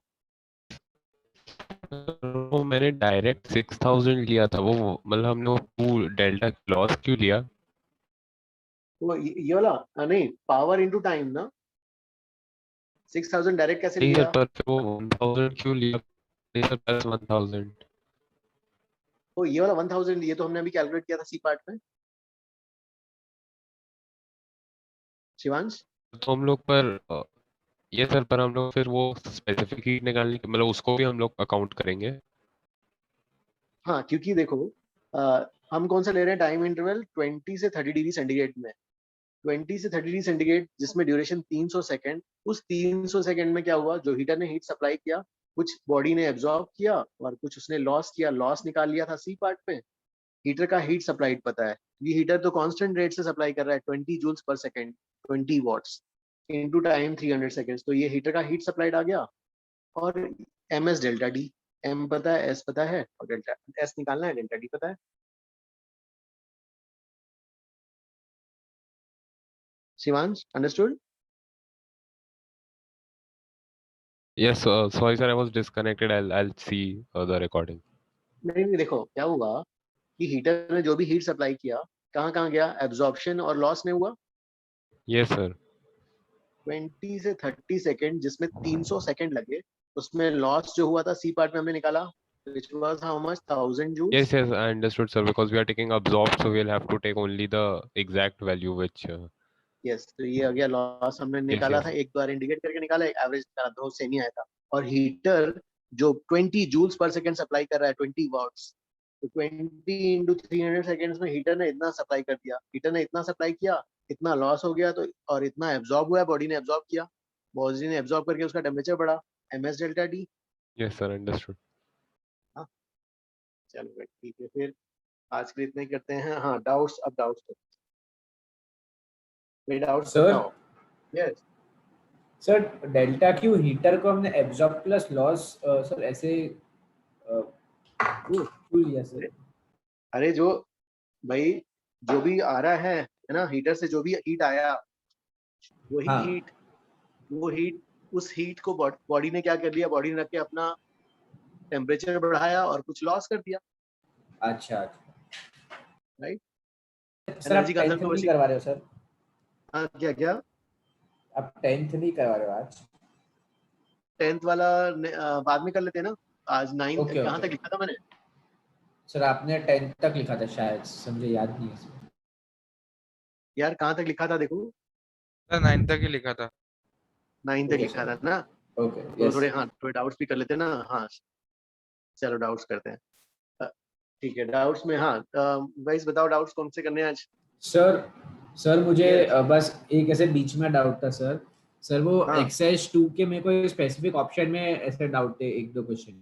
वो मैंने डायरेक्ट 6000 लिया था, वो मतलब हमने वो डेल्टा लॉस क्यों लिया? वो ये वाला नहीं, पावर इनटू टाइम ना, 6000 डायरेक्ट कैसे नहीं लिया, सर, पर फिर वो 1000 क्यों लिया? नहीं सर, प्लस 1000। तो ये वाला 1000 ये तो हमने अभी कैलकुलेट किया था सी पार्ट में शिवांश। तो हम लोग पर ये सर, पर हम लोग फिर वो स्पेसिफिक हीट निकालने की मतलब उसको भी हम लोग अकाउंट करेंगे। हाँ क्योंकि देखो हम कौन सा ले रहे हैं टाइम इंटरवल 20 से 30 डिग्री सेंटीग्रेड में, 20 से 30 डिग्री सेंटीग्रेड जिसमें ड्यूरेशन 300 सेकंड, उस 300 सेकंड में क्या हुआ, जो हीटर ने हीट सप्लाई किया कुछ बॉडी ने एब्जॉर्ब किया और कुछ उसने लॉस किया, लॉस निकाल लिया था सी पार्ट में। हीटर का हीट सप्लाइड पता है, ये हीटर तो कांस्टेंट रेट से सप्लाई कर रहा है 20 joules per second 20 watts into time 300 seconds, तो ये हीटर का हीट सप्लाइड आ गया। और M S delta D, M पता है एस पता है और डेल्टा एस निकालना है, डेल्टा डी पता है। Shivansh understood? Yes, sorry sir, I was disconnected. I'll see the recording. नहीं देखो क्या हुआ कि हीटर ने जो भी हीट सप्लाई किया कहाँ कहाँ गया, एब्जॉर्प्शन और लॉस में हुआ। Yes sir. 20 से 30 सेकंड जिसमें 300 सेकंड लगे, उसमें लॉस जो हुआ था सी पार्ट में हमने निकाला, which was how much 1000 joules। Yes, I understood sir, because we are taking absorbed, so we'll have to take only the exact value which yes तो ये आ गया लॉस हमने निकाला yes. था, एक बार इंडिकेट करके निकाला, एक एवरेज निकाला, दो सेम ही आया था। और हीटर जो 20 जूल्स पर सेकंड सप्लाई कर रहा है 20 वॉट्स, तो 20 इंटू 300 सेकंड्स में हीटर ने इतना सप्लाई कर दिया, हीटर ने इतना सप्लाई किया, इतना लॉस हो गया, तो और इतना एब्जॉर्ब हुआ, बॉडी ने एब्जॉर्ब किया, बॉडी ने एब्जॉर्ब करके उसका टेम्परेचर बढ़ा, MS delta D. Yes sir, understood. चलो भाई ठीक है, फिर आज के लिए इतना ही करते हैं। हाँ डाउट्स, अब डाउट्स डाउट्स सर बताओ। Yes sir delta Q heater को हमने एब्जॉर्ब प्लस लॉस सर ऐसे क्यों लिया सर? अरे जो भाई जो भी आ रहा है ना हीटर से, जो भी हीट आया वही हाँ। हीट उस हीट को बॉडी ने क्या कर दिया, बॉडी ने रख के अपना टेम्परेचर बढ़ाया और कुछ लॉस कर दिया। अच्छा राइट सर आप एनर्जी 10th कंजर्व नहीं करवा रहे हो सर? हाँ क्या क्या आप 10th नहीं करवा रहे हो आज? 10th वाला बाद में कर लेते हैं ना, आज 9 ओके, कहाँ ओके। तक लिखा था मैंने? सर आपने 10th तक लिखा था शायद, मुझे याद नहीं है यार कहाँ तक लिखा था देखो, सर 9 तक ही लिखा था। 9 तक ओके, लिखा सर। था ना, ओके तो यस थोड़े हाँ थोड़े डाउट्स भी कर लेते हैं ना। हाँ चलो डाउट्स करते हैं, ठीक है डाउट्स में। हाँ गाइस बताओ डाउट्स कौन से करने हैं आज? सर मुझे Yes. बस एक ऐसे बीच में डाउट था सर वो हाँ। एक्सरसाइज 2 के मेरे को स्पेसिफिक ऑप्शन में ऐसे डाउट थे, एक दो क्वेश्चन।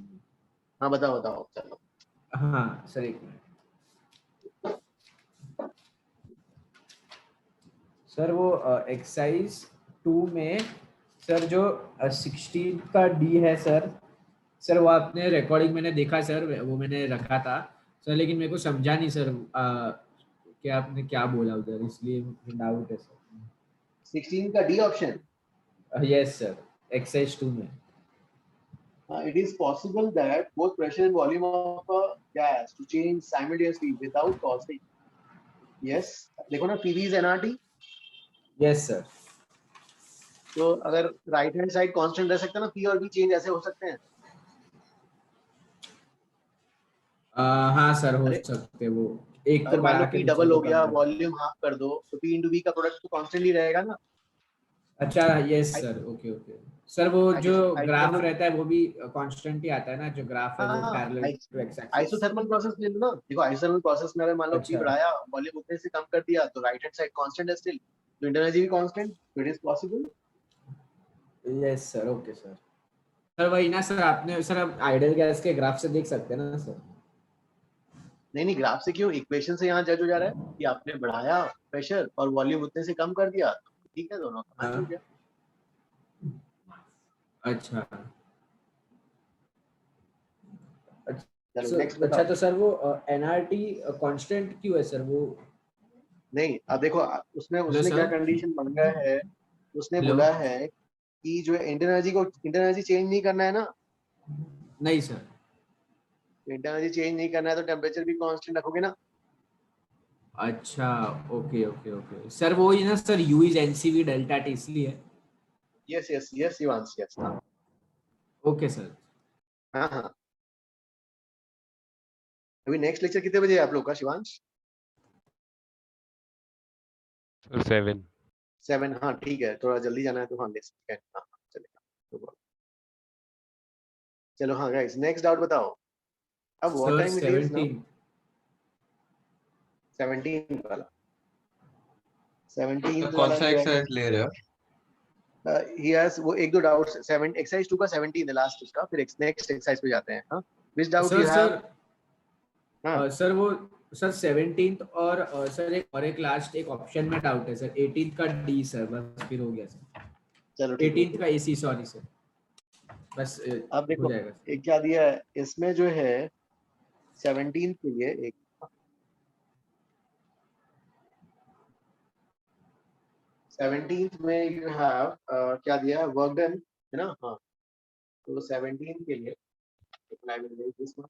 हाँ बताओ बताओ चलो। हाँ सर एक मिनट सर, वो एक्सरसाइज 2 में सर जो 16 का डी है सर वो आपने रिकॉर्डिंग मैंने देखा सर, वो मैंने रखा था सर, लेकिन मेरे को समझा नहीं सर कि आपने क्या बोला उधर, इसलिए डाउट है सर। 16 का D option. Yes sir, exercise 2 में। It is possible that both pressure and volume of a gas to change simultaneously without causing. Yes, देखो ना PV is nRT. Yes sir. तो अगर राइट हैंड साइड कांस्टेंट रह सकता है ना, P और V चेंज ऐसे हो सकते हैं। हाँ सर हो अरे सकते हैं, वो एक को अगर मान बढ़ा लो के P दूसरे डबल को हो गया, कम कर। वॉल्यूम हाफ कर दो, तो P into V का प्रोडक्ट तो कांस्टेंट ही रहेगा ना। अच्छा yes sir, okay okay sir, वो जो ग्राफ रहता है वो भी कांस्टेंट ही आता है ना, जो ग्राफ है वो parallel to X axis. Isothermal process ले लो ना, देखो आइसोथर्मल प्रोसेस में अगर मान लो P अच्छा। बढ़ाया, वॉल्यूम उतने से कम कर दिया, तो राइट हैंड साइड कांस्टेंट है स्टिल, तो इंटरनल एनर्जी भी constant, it is possible. Yes sir, okay sir. Sir वही ना सर, आपने सर आप आइडियल गैस के ग्राफ से देख सकते हैं ना सर। नहीं ग्राफ से क्यों, इक्वेशन से यहाँ जज हो जा रहा है कि आपने बढ़ाया प्रेशर और वॉल्यूम उतने से कम कर दिया, ठीक है, दोनों का मैच हो गया। अच्छा चलो नेक्स्ट बताओ। अच्छा, तो सर वो एनआरटी कांस्टेंट क्यों है सर वो? नहीं अब देखो उसने सर? क्या कंडीशन मांगा है, उसने हेलो? बोला है कि जो इंटर एनर्जी चेंज नहीं करना है ना। नहीं सर। इंटर एनर्जी चेंज नहीं करना है तो टेम्परेचर भी कांस्टेंट रखोगे ना। अच्छा ओके ओके ओके सर, वो ही ना sir, U is N C V delta T, इसलिए। Yes yes yes Shivansh yes. हाँ ओके सर। हाँ हाँ। अभी नेक्स्ट लेक्चर कितने बजे है आप लोग का शिवांश? 7. 7। हाँ ठीक है, थोड़ा जल्दी जाना है तो हाँ नेक्स्ट। हाँ चलेगा। चलो हाँ गाइस, नेक्स्ट डाउट बताओ। अब what sir time it is now? 17 17 वाला 17 कौन वाला सा जो है एक्सरसाइज ले रहे हो? he has वो एक दो डाउट्स, 7 एक्सरसाइज 2 का 17 है लास्ट उसका, फिर नेक्स्ट एक्सरसाइज पे जाते हैं। हाँ which doubt sir you have? Sir sir वो सर 17th और सर एक लास्ट एक ऑप्शन में डाउट है सर, 18th का डी सर, बस फिर हो गया सर। चलो ठीक है। 18th का एसी, सॉरी सर, बस अब हो देखो जाएगा सर। एक क्या दिया है इसमें जो है 17 के लिए, एक 17 में यू हैव क्या दिया है, वर्क डन है ना। हाँ तो 17 के लिए I will write this one.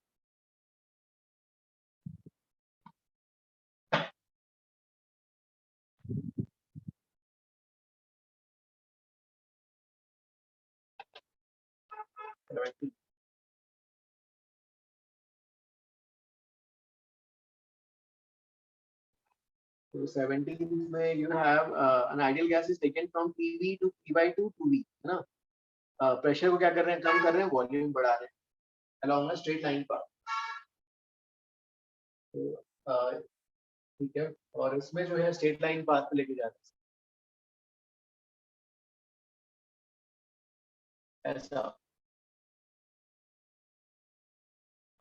So 17 में you have an ideal gas is taken from PV to P/2 to V है ना। प्रेशर को क्या कर रहे हैं, कम कर रहे हैं, वॉल्यूम बढ़ा रहे हैं along a straight line path। तो ठीक है, और इसमें जो है स्ट्रेट लाइन पाथ पे लेके जा रहे हैं ऐसा,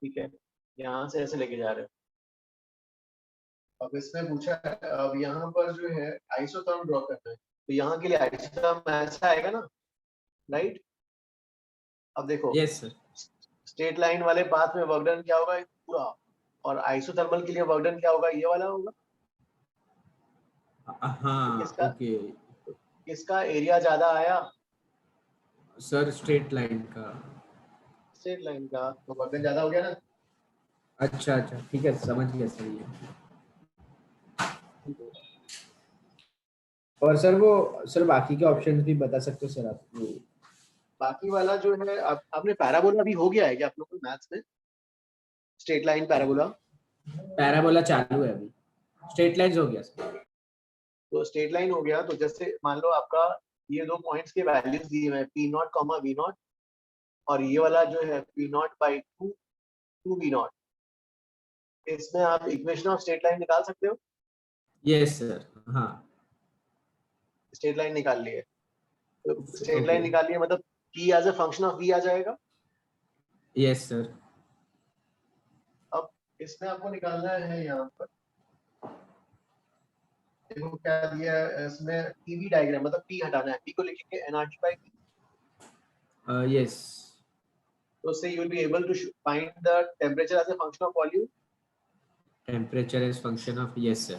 ठीक है, यहाँ से ऐसे लेके जा रहे हैं। अब इसमें पूछा है, अब यहाँ पर जो है आइसोथर्म ड्रॉ करना है, तो यहाँ के लिए आइसोथर्म ऐसा आएगा ना, राइट। अब देखो यस सर। स्ट्रेट लाइन वाले पाथ में वर्क डन क्या होगा पूरा, और आइसोथर्मल के लिए वर्क डन क्या होगा, ये वाला होगा। हाँ ओके किसका एरिया ज्यादा आया? सर, स्ट्रेट लाइन का। स्ट्रेट लाइन का, तो वर्क डन ज्यादा हो गया ना। अच्छा अच्छा ठीक है, समझ गया सर ये। और सर वो सर बाकी के ऑप्शंस भी बता सकते हो सर आप? बाकी वाला जो है आपने पैराबोला भी हो गया है क्या आप लोग को मैथ्स में? स्ट्रेट लाइन पैराबोला चालू है अभी, स्ट्रेट लाइंस हो गया सर। तो स्ट्रेट लाइन हो गया, तो जैसे मान लो आपका ये दो पॉइंट्स के वैल्यूज दिए हुए हैं P0, V0, और ये वाला जो है P0/2 2 V0। इसमें आप इक्वेशन ऑफ स्ट्रेट लाइन निकाल सकते हो। Yes sir. हाँ स्ट्रेट लाइन निकाल लिए, तो स्ट्रेट लाइन निकालिए मतलब P as a function of V आ जाएगा। Yes sir. इसमें आपको निकालना है यहाँ पर, देखो क्या दिया है इसमें, पीवी डायग्राम, मतलब पी हटाना है, पी को लिखेंगे एनआरटी बाय पी, yes, तो उससे you will be able to find the temperature as a function of volume. temperature is function of, yes sir,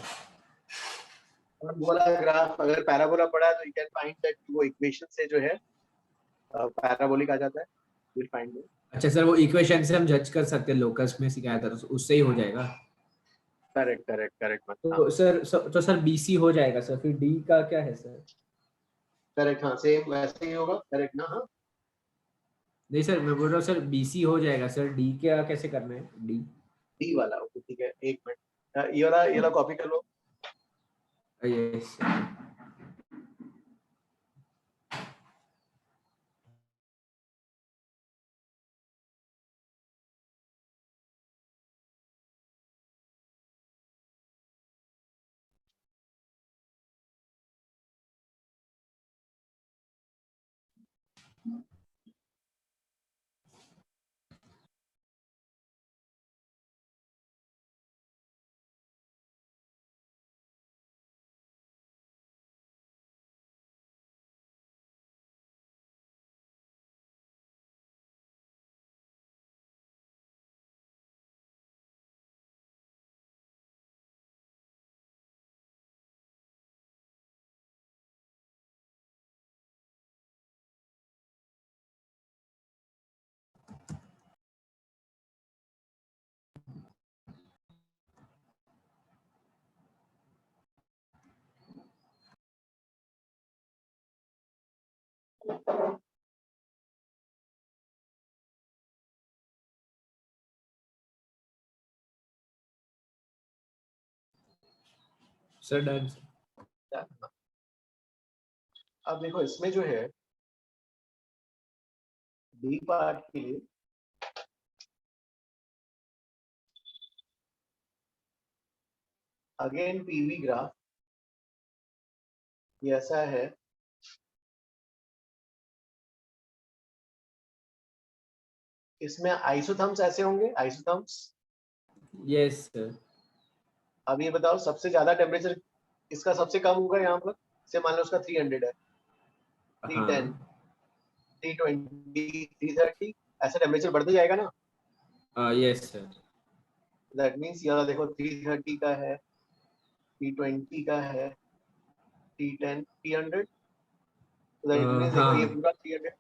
और वो वाला ग्राफ अगर पैराबोला पड़ा है तो यू कैन फाइंड दैट, वो इक्वेशन से जो है पैराबोलिक आ जाता है, यू विल फाइंड इट। अच्छा सर वो इक्वेशन से हम जज कर सकते हैं, लोकस में सिखाया था तो उससे ही हो जाएगा। करेक्ट करेक्ट करेक्ट, मतलब तो सर बीसी हो जाएगा सर, फिर डी का क्या है सर? करेक्ट, हाँ सेम वैसे ही होगा, करेक्ट ना? हाँ नहीं सर मैं बोल रहा हूँ सर बीसी हो जाएगा सर, डी क्या कैसे करना है डी? डी वाला, ओके ठीक है, एक मिनट, ये वाला कॉपी कर लो। Yes sir done. अब देखो इसमें जो है डी पार्ट के लिए अगेन पीवी ग्राफ ये ऐसा है, इसमें आइसोथर्म्स ऐसे होंगे, आइसोथर्म्स। Yes sir. अब ये बताओ सबसे ज्यादा टेम्परेचर इसका सबसे कम होगा यहाँ पर, से मान लो उसका 300 है, 310, 320, 330, ऐसा टेम्परेचर बढ़ते जाएगा ना। Yes sir. दैट मींस यहाँ देखो 330 का है, 320 का है, 310, 300, दैट मींस देखो ये हाँ पूरा 300,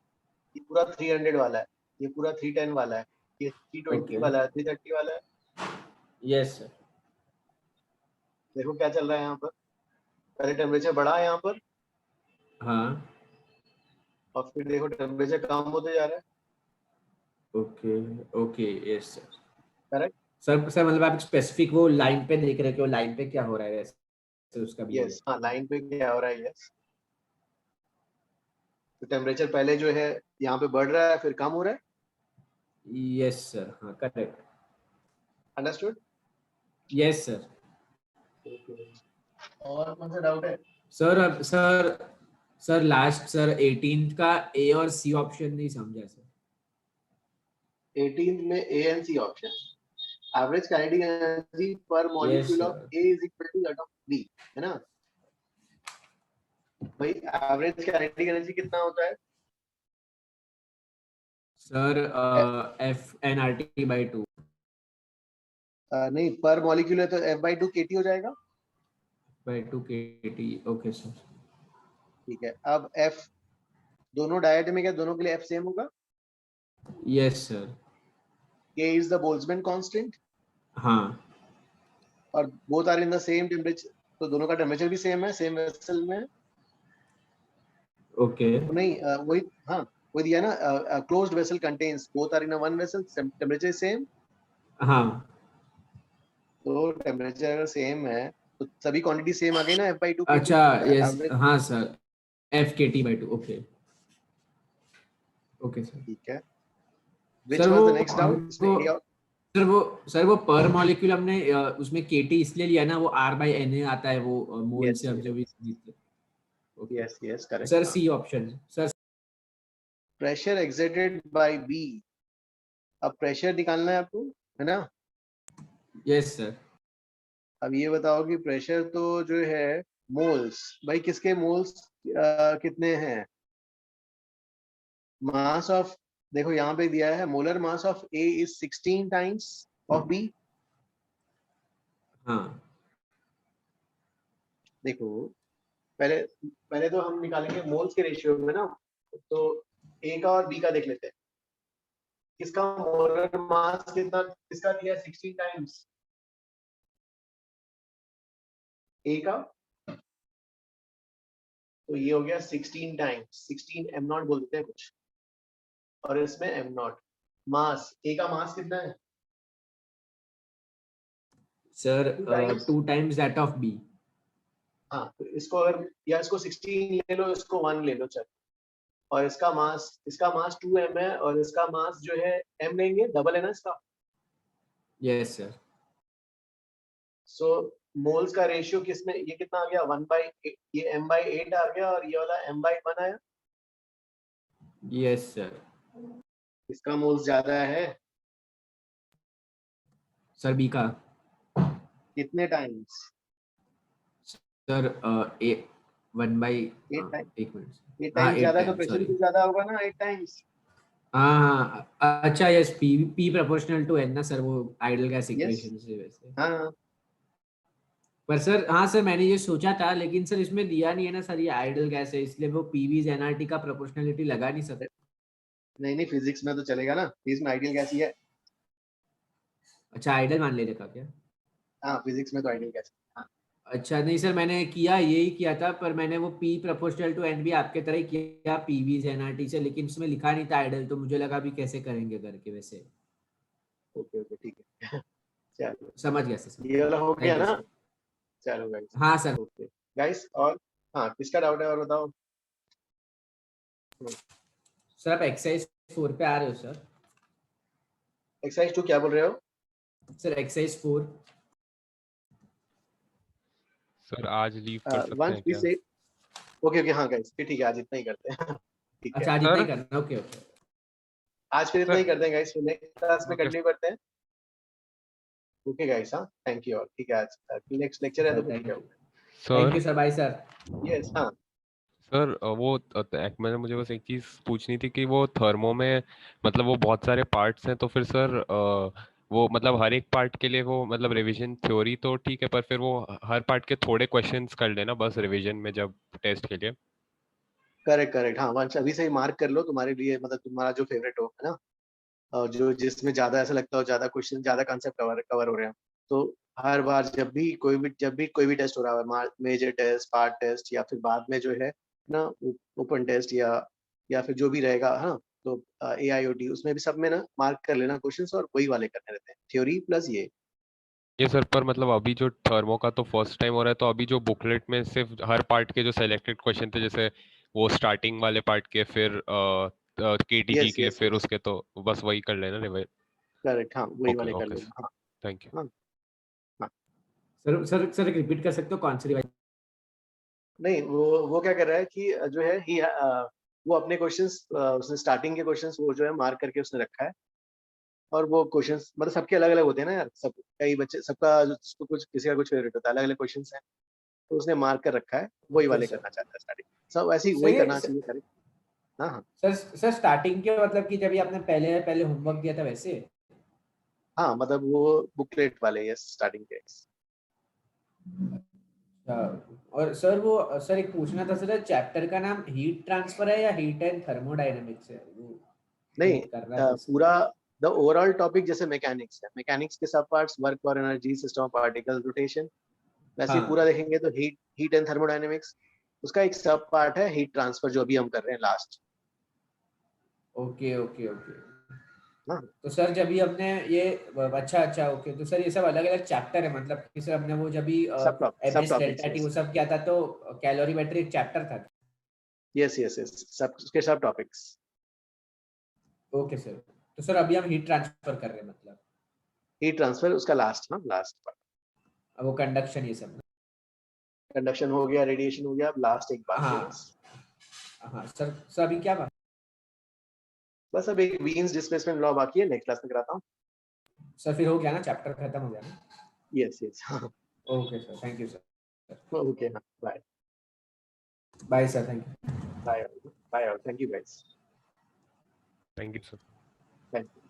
ये पूरा 300 वाला है, ये पूरा 310 वाला है, ये 320 ओके वाला है, 330 वाला है। Yes sir. देखो क्या चल रहा है यहाँ पर, पहले टेम्परेचर बढ़ा है यहाँ पर, हाँ और फिर देखो टेम्परेचर कम होते जा रहा है। Okay okay yes sir. Correct. Sir मतलब आप स्पेसिफिक वो लाइन पे देख रहे हो कि वो लाइन पे क्या हो रहा है वैसे उसका भी यस हाँ, लाइन पे क्या हो रहा है, यस। तो टेम्परेचर पहले जो है यहाँ पे बढ़ रहा है, फिर कम हो रहा है। यस सर, हाँ करेक्ट। अंडरस्टूड? Yes sir. और कौन सा डाउट है? सर अब सर लास्ट सर 18 का ए और सी ऑप्शन नहीं समझा सर। 18 में A and C option, average kinetic energy पर molecule of A is equal to that of B, है ना भाई? एवरेज काइनेटिक एनर्जी कितना होता है sir F N R T by 2। नहीं, पर मॉलिक्यूल है तो F/2 kT हो जाएगा। By 2 kT, okay sir. ठीक है, अब F दोनों डायटोमिक है, दोनों के लिए F सेम होगा। Yes sir. K is the Boltzmann constant, हाँ और both are in the same temperature, तो दोनों का टेम्परेचर भी सेम है, सेम वेसल में। ओके तो नहीं वही, हाँ वही दिया ना, closed vessel contains both are in one vessel, temperature same. हाँ तो टेम्परेचर अगर सेम है तो सभी क्वांटिटी सेम आ गई ना, F/2 kT। अच्छा यस एवरेज, हाँ सर, एफ के T by 2, okay okay sir. ठीक है। Which सर was वो the next doubt? इसमें any और? सर वो पर मॉलिक्यूल हमने उसमें केटी इसलिए लिया ना, वो आर बाई एन आता है वो मोल Yes, से हम yes. जो भी जीतते। Okay Yes, yes, correct. Sir C option sir. Pressure exerted by B, अब प्रेशर निकालना है आपको, है ना? Yes sir. अब ये बताओ कि प्रेशर तो जो है मोल्स, भाई किसके मोल्स कितने हैं? मास ऑफ, देखो यहाँ पे दिया है molar mass of A is 16 times of B। हाँ देखो पहले पहले तो हम निकालेंगे मोल्स के रेशियो में ना, तो A का और B का देख लेते हैं। किसका मोलर मास कितना, किसका दिया है 16 टाइम्स? A का, तो ये हो गया 16 टाइम्स, 16 m नॉट बोल देते हैं कुछ, और इसमें m नॉट। मास, A का मास कितना है? Sir, 2 times. 2 times that of B. हाँ, तो इसको अगर, या इसको 16 ले लो, इसको 1 ले लो, चल। और इसका मास 2m है, और इसका मास जो है m लेंगे, डबल है ना इसका। Yes sir. सो मोल्स का रेशियो किसमें, ये कितना आ गया 1/8, ये m/8 आ गया, और ये वाला m/1 आया। Yes sir. इसका मोल्स ज्यादा है सर बी का। कितने टाइम्स? Sir 1/, 8 times. एक मिनट। 8 हाँ, टाइम्स 8 ज्यादा, तो टाइम्स, प्रेशर सॉरी। भी ज्यादा होगा ना 8 टाइम्स। हाँ हाँ, अच्छा yes, P proportional to n ना सर, वो आइडियल गैस यस, इक्वेशन से वैसे। हाँ पर सर, हाँ सर, मैंने ये सोचा था, लेकिन सर इसमें दिया नहीं है ना सर, ये आइडियल गैस है, इसलिए वो पीवी एनआरटी का प्रोपोर्शनलिटी लगा नहीं सकता। नहीं नहीं, फिजिक्स में तो चलेगा ना, फिजिक्स में आइडियल गैस ही है। अच्छा, आइडियल मान लेने का क्या? हाँ, फिजिक्स में तो आइडियल गैस। हाँ अच्छा नहीं सर, मैंने किया यही किया था, पर मैंने वो पी प्रोपोर्शनल टू एन भी आपके तरह ही किया पीवी एनआरटी से, लेकिन उसमें लिखा नहीं था आइडियल, तो मुझे लगा भी कैसे करेंगे करके वैसे। ओके ओके, ठीक है। चलो, समझ गया सर, ये वाला हो गया थैंक यू ना। सर। चलो गाइस। हाँ सर। ओके गाइस, और हाँ, किसका डाउट है और बताओ। सर आप एक्सरसाइज 4 पे आ रहे हो सर? एक्सरसाइज 2 क्या बोल रहे हो? Sir exercise 4। सर आज लीव कर सकते वंस हैं वी क्या? से, ओके ओके, हाँ गाइस, ठीक है, आज इतना ही करते हैं। ठीक है, अच्छा, आज इतना ही सर करना, ओके ओके। आज फिर इतना ही सर करते हैं गाइस, फिर नेक्स्ट क्लास में ओके कंटिन्यू करते हैं। ओके गाइस, हाँ, थैंक यू, और ठीक है, आज नेक्स्ट लेक्चर है तो सर फिर ठीक है। Thank you sir sir, bye sir. Yes, हाँ। सर मैंने मुझे बस एक चीज पूछनी थी कि वो थर्मो में मतलब वो बहुत सारे पार्ट्स हैं, तो फिर सर वो मतलब हर एक पार्ट के लिए वो मतलब रिवीजन थ्योरी तो ठीक है, पर फिर वो हर पार्ट के थोड़े क्वेश्चंस कर लेना बस रिवीजन में जब टेस्ट के लिए। करेक्ट करेक्ट, हाँ, वंस अभी से ही मार्क कर लो, तुम्हारे लिए मतलब तुम्हारा जो फेवरेट हो, है ना, और जो जिसमें ज्यादा ऐसा लगता हो, ज्यादा क्वेश्चन, ज्यादा कंसेप्ट कवर हो रहे हैं, तो हर बार जब भी कोई भी टेस्ट हो रहा है, मेजर टेस्ट, पार्ट टेस्ट, या फिर बाद में जो है ना ओपन टेस्ट, या फिर जो भी रहेगा, हाँ, तो AIOT, उसमें भी सब में ना मार्क कर लेना क्वेश्चंस, और वही वाले करने रहते हैं, थ्योरी प्लस ये सर पर मतलब अभी जो थर्मो का तो फर्स्ट टाइम हो रहा है, तो अभी जो बुकलेट में सिर्फ हर पार्ट के जो सिलेक्टेड क्वेश्चन थे, जैसे वो स्टार्टिंग वाले पार्ट के, फिर KTG यस के, यस फिर यस, उसके, तो बस वही कर लेना रिवाइज। करेक्ट, हाँ, वही ओके वाले कर ओके लेना, हाँ। Thank you. हाँ हाँ, सर एक रिपीट कर सकते हो कौन सी रिवाइज? नहीं, वो क्या कर रहा है कि जो है वो अपने क्वेश्चंस, उसने स्टार्टिंग के क्वेश्चंस वो जो है मार्क करके उसने रखा है, और वो क्वेश्चंस मतलब सबके अलग अलग होते हैं ना यार, सब कई बच्चे, सबका कुछ, किसी का कुछ फेवरेट होता है, अलग अलग क्वेश्चंस हैं, तो उसने मार्क कर रखा है, वही ओके वाले सर। करना चाहता है स्टार्टिंग, सब ऐसे ही सर वही ये करना चाहिए, करेक्ट। हाँ हाँ सर स्टार्टिंग के मतलब कि जब ये आपने पहले होमवर्क दिया था वैसे? हाँ, मतलब वो बुकलेट वाले, यस, स्टार्टिंग के। और सर वो सर एक पूछना था सर, चैप्टर का नाम हीट ट्रांसफर है या हीट एंड थर्मोडायनेमिक्स है? वो नहीं, हीट कर रहा था इसलिए। पूरा द ओवरऑल टॉपिक जैसे मैकेनिक्स है, मैकेनिक्स के सब पार्ट्स, वर्क और energy, system of particle, rotation, वैसे ही पूरा हाँ, देखेंगे तो हीट एंड थर्मोडायनेमिक्स, उसका एक सब पार्ट है हीट ट्रांसफर, जो अभी हम कर रहे हैं लास्ट। Okay okay okay. हाँ, तो सर जब भी हमने ये, अच्छा ओके, तो सर ये सब अलग अलग चैप्टर है, मतलब कि सर हमने वो जब भी सब MS टॉपिक्स, डेल्टा टी वो सब किया था, तो कैलोरीमेट्री एक चैप्टर था। यस यस यस, सब उसके सब टॉपिक्स। ओके सर, तो सर अभी हम हीट ट्रांसफर कर रहे हैं मतलब, हीट ट्रांसफर उसका लास्ट, हाँ, लास्ट पार्ट। अब वो कंडक्शन ये सब ना? कंडक्शन हो गया, रेडिएशन हो गया, अब लास्ट एक बाकी है बस। हाँ हाँ सर अभी क्या बात? बस अब एक वीन्स डिस्प्लेसमेंट लॉ बाकी है, नेक्स्ट क्लास में कराता हूँ। सर फिर हो गया ना, चैप्टर खत्म हो गया ना? Yes, yes. Okay, sir. Thank you, sir. Okay. Bye. Bye, sir. Thank you. Bye. Bye. Thank you, guys. Thank you, sir. Thank you.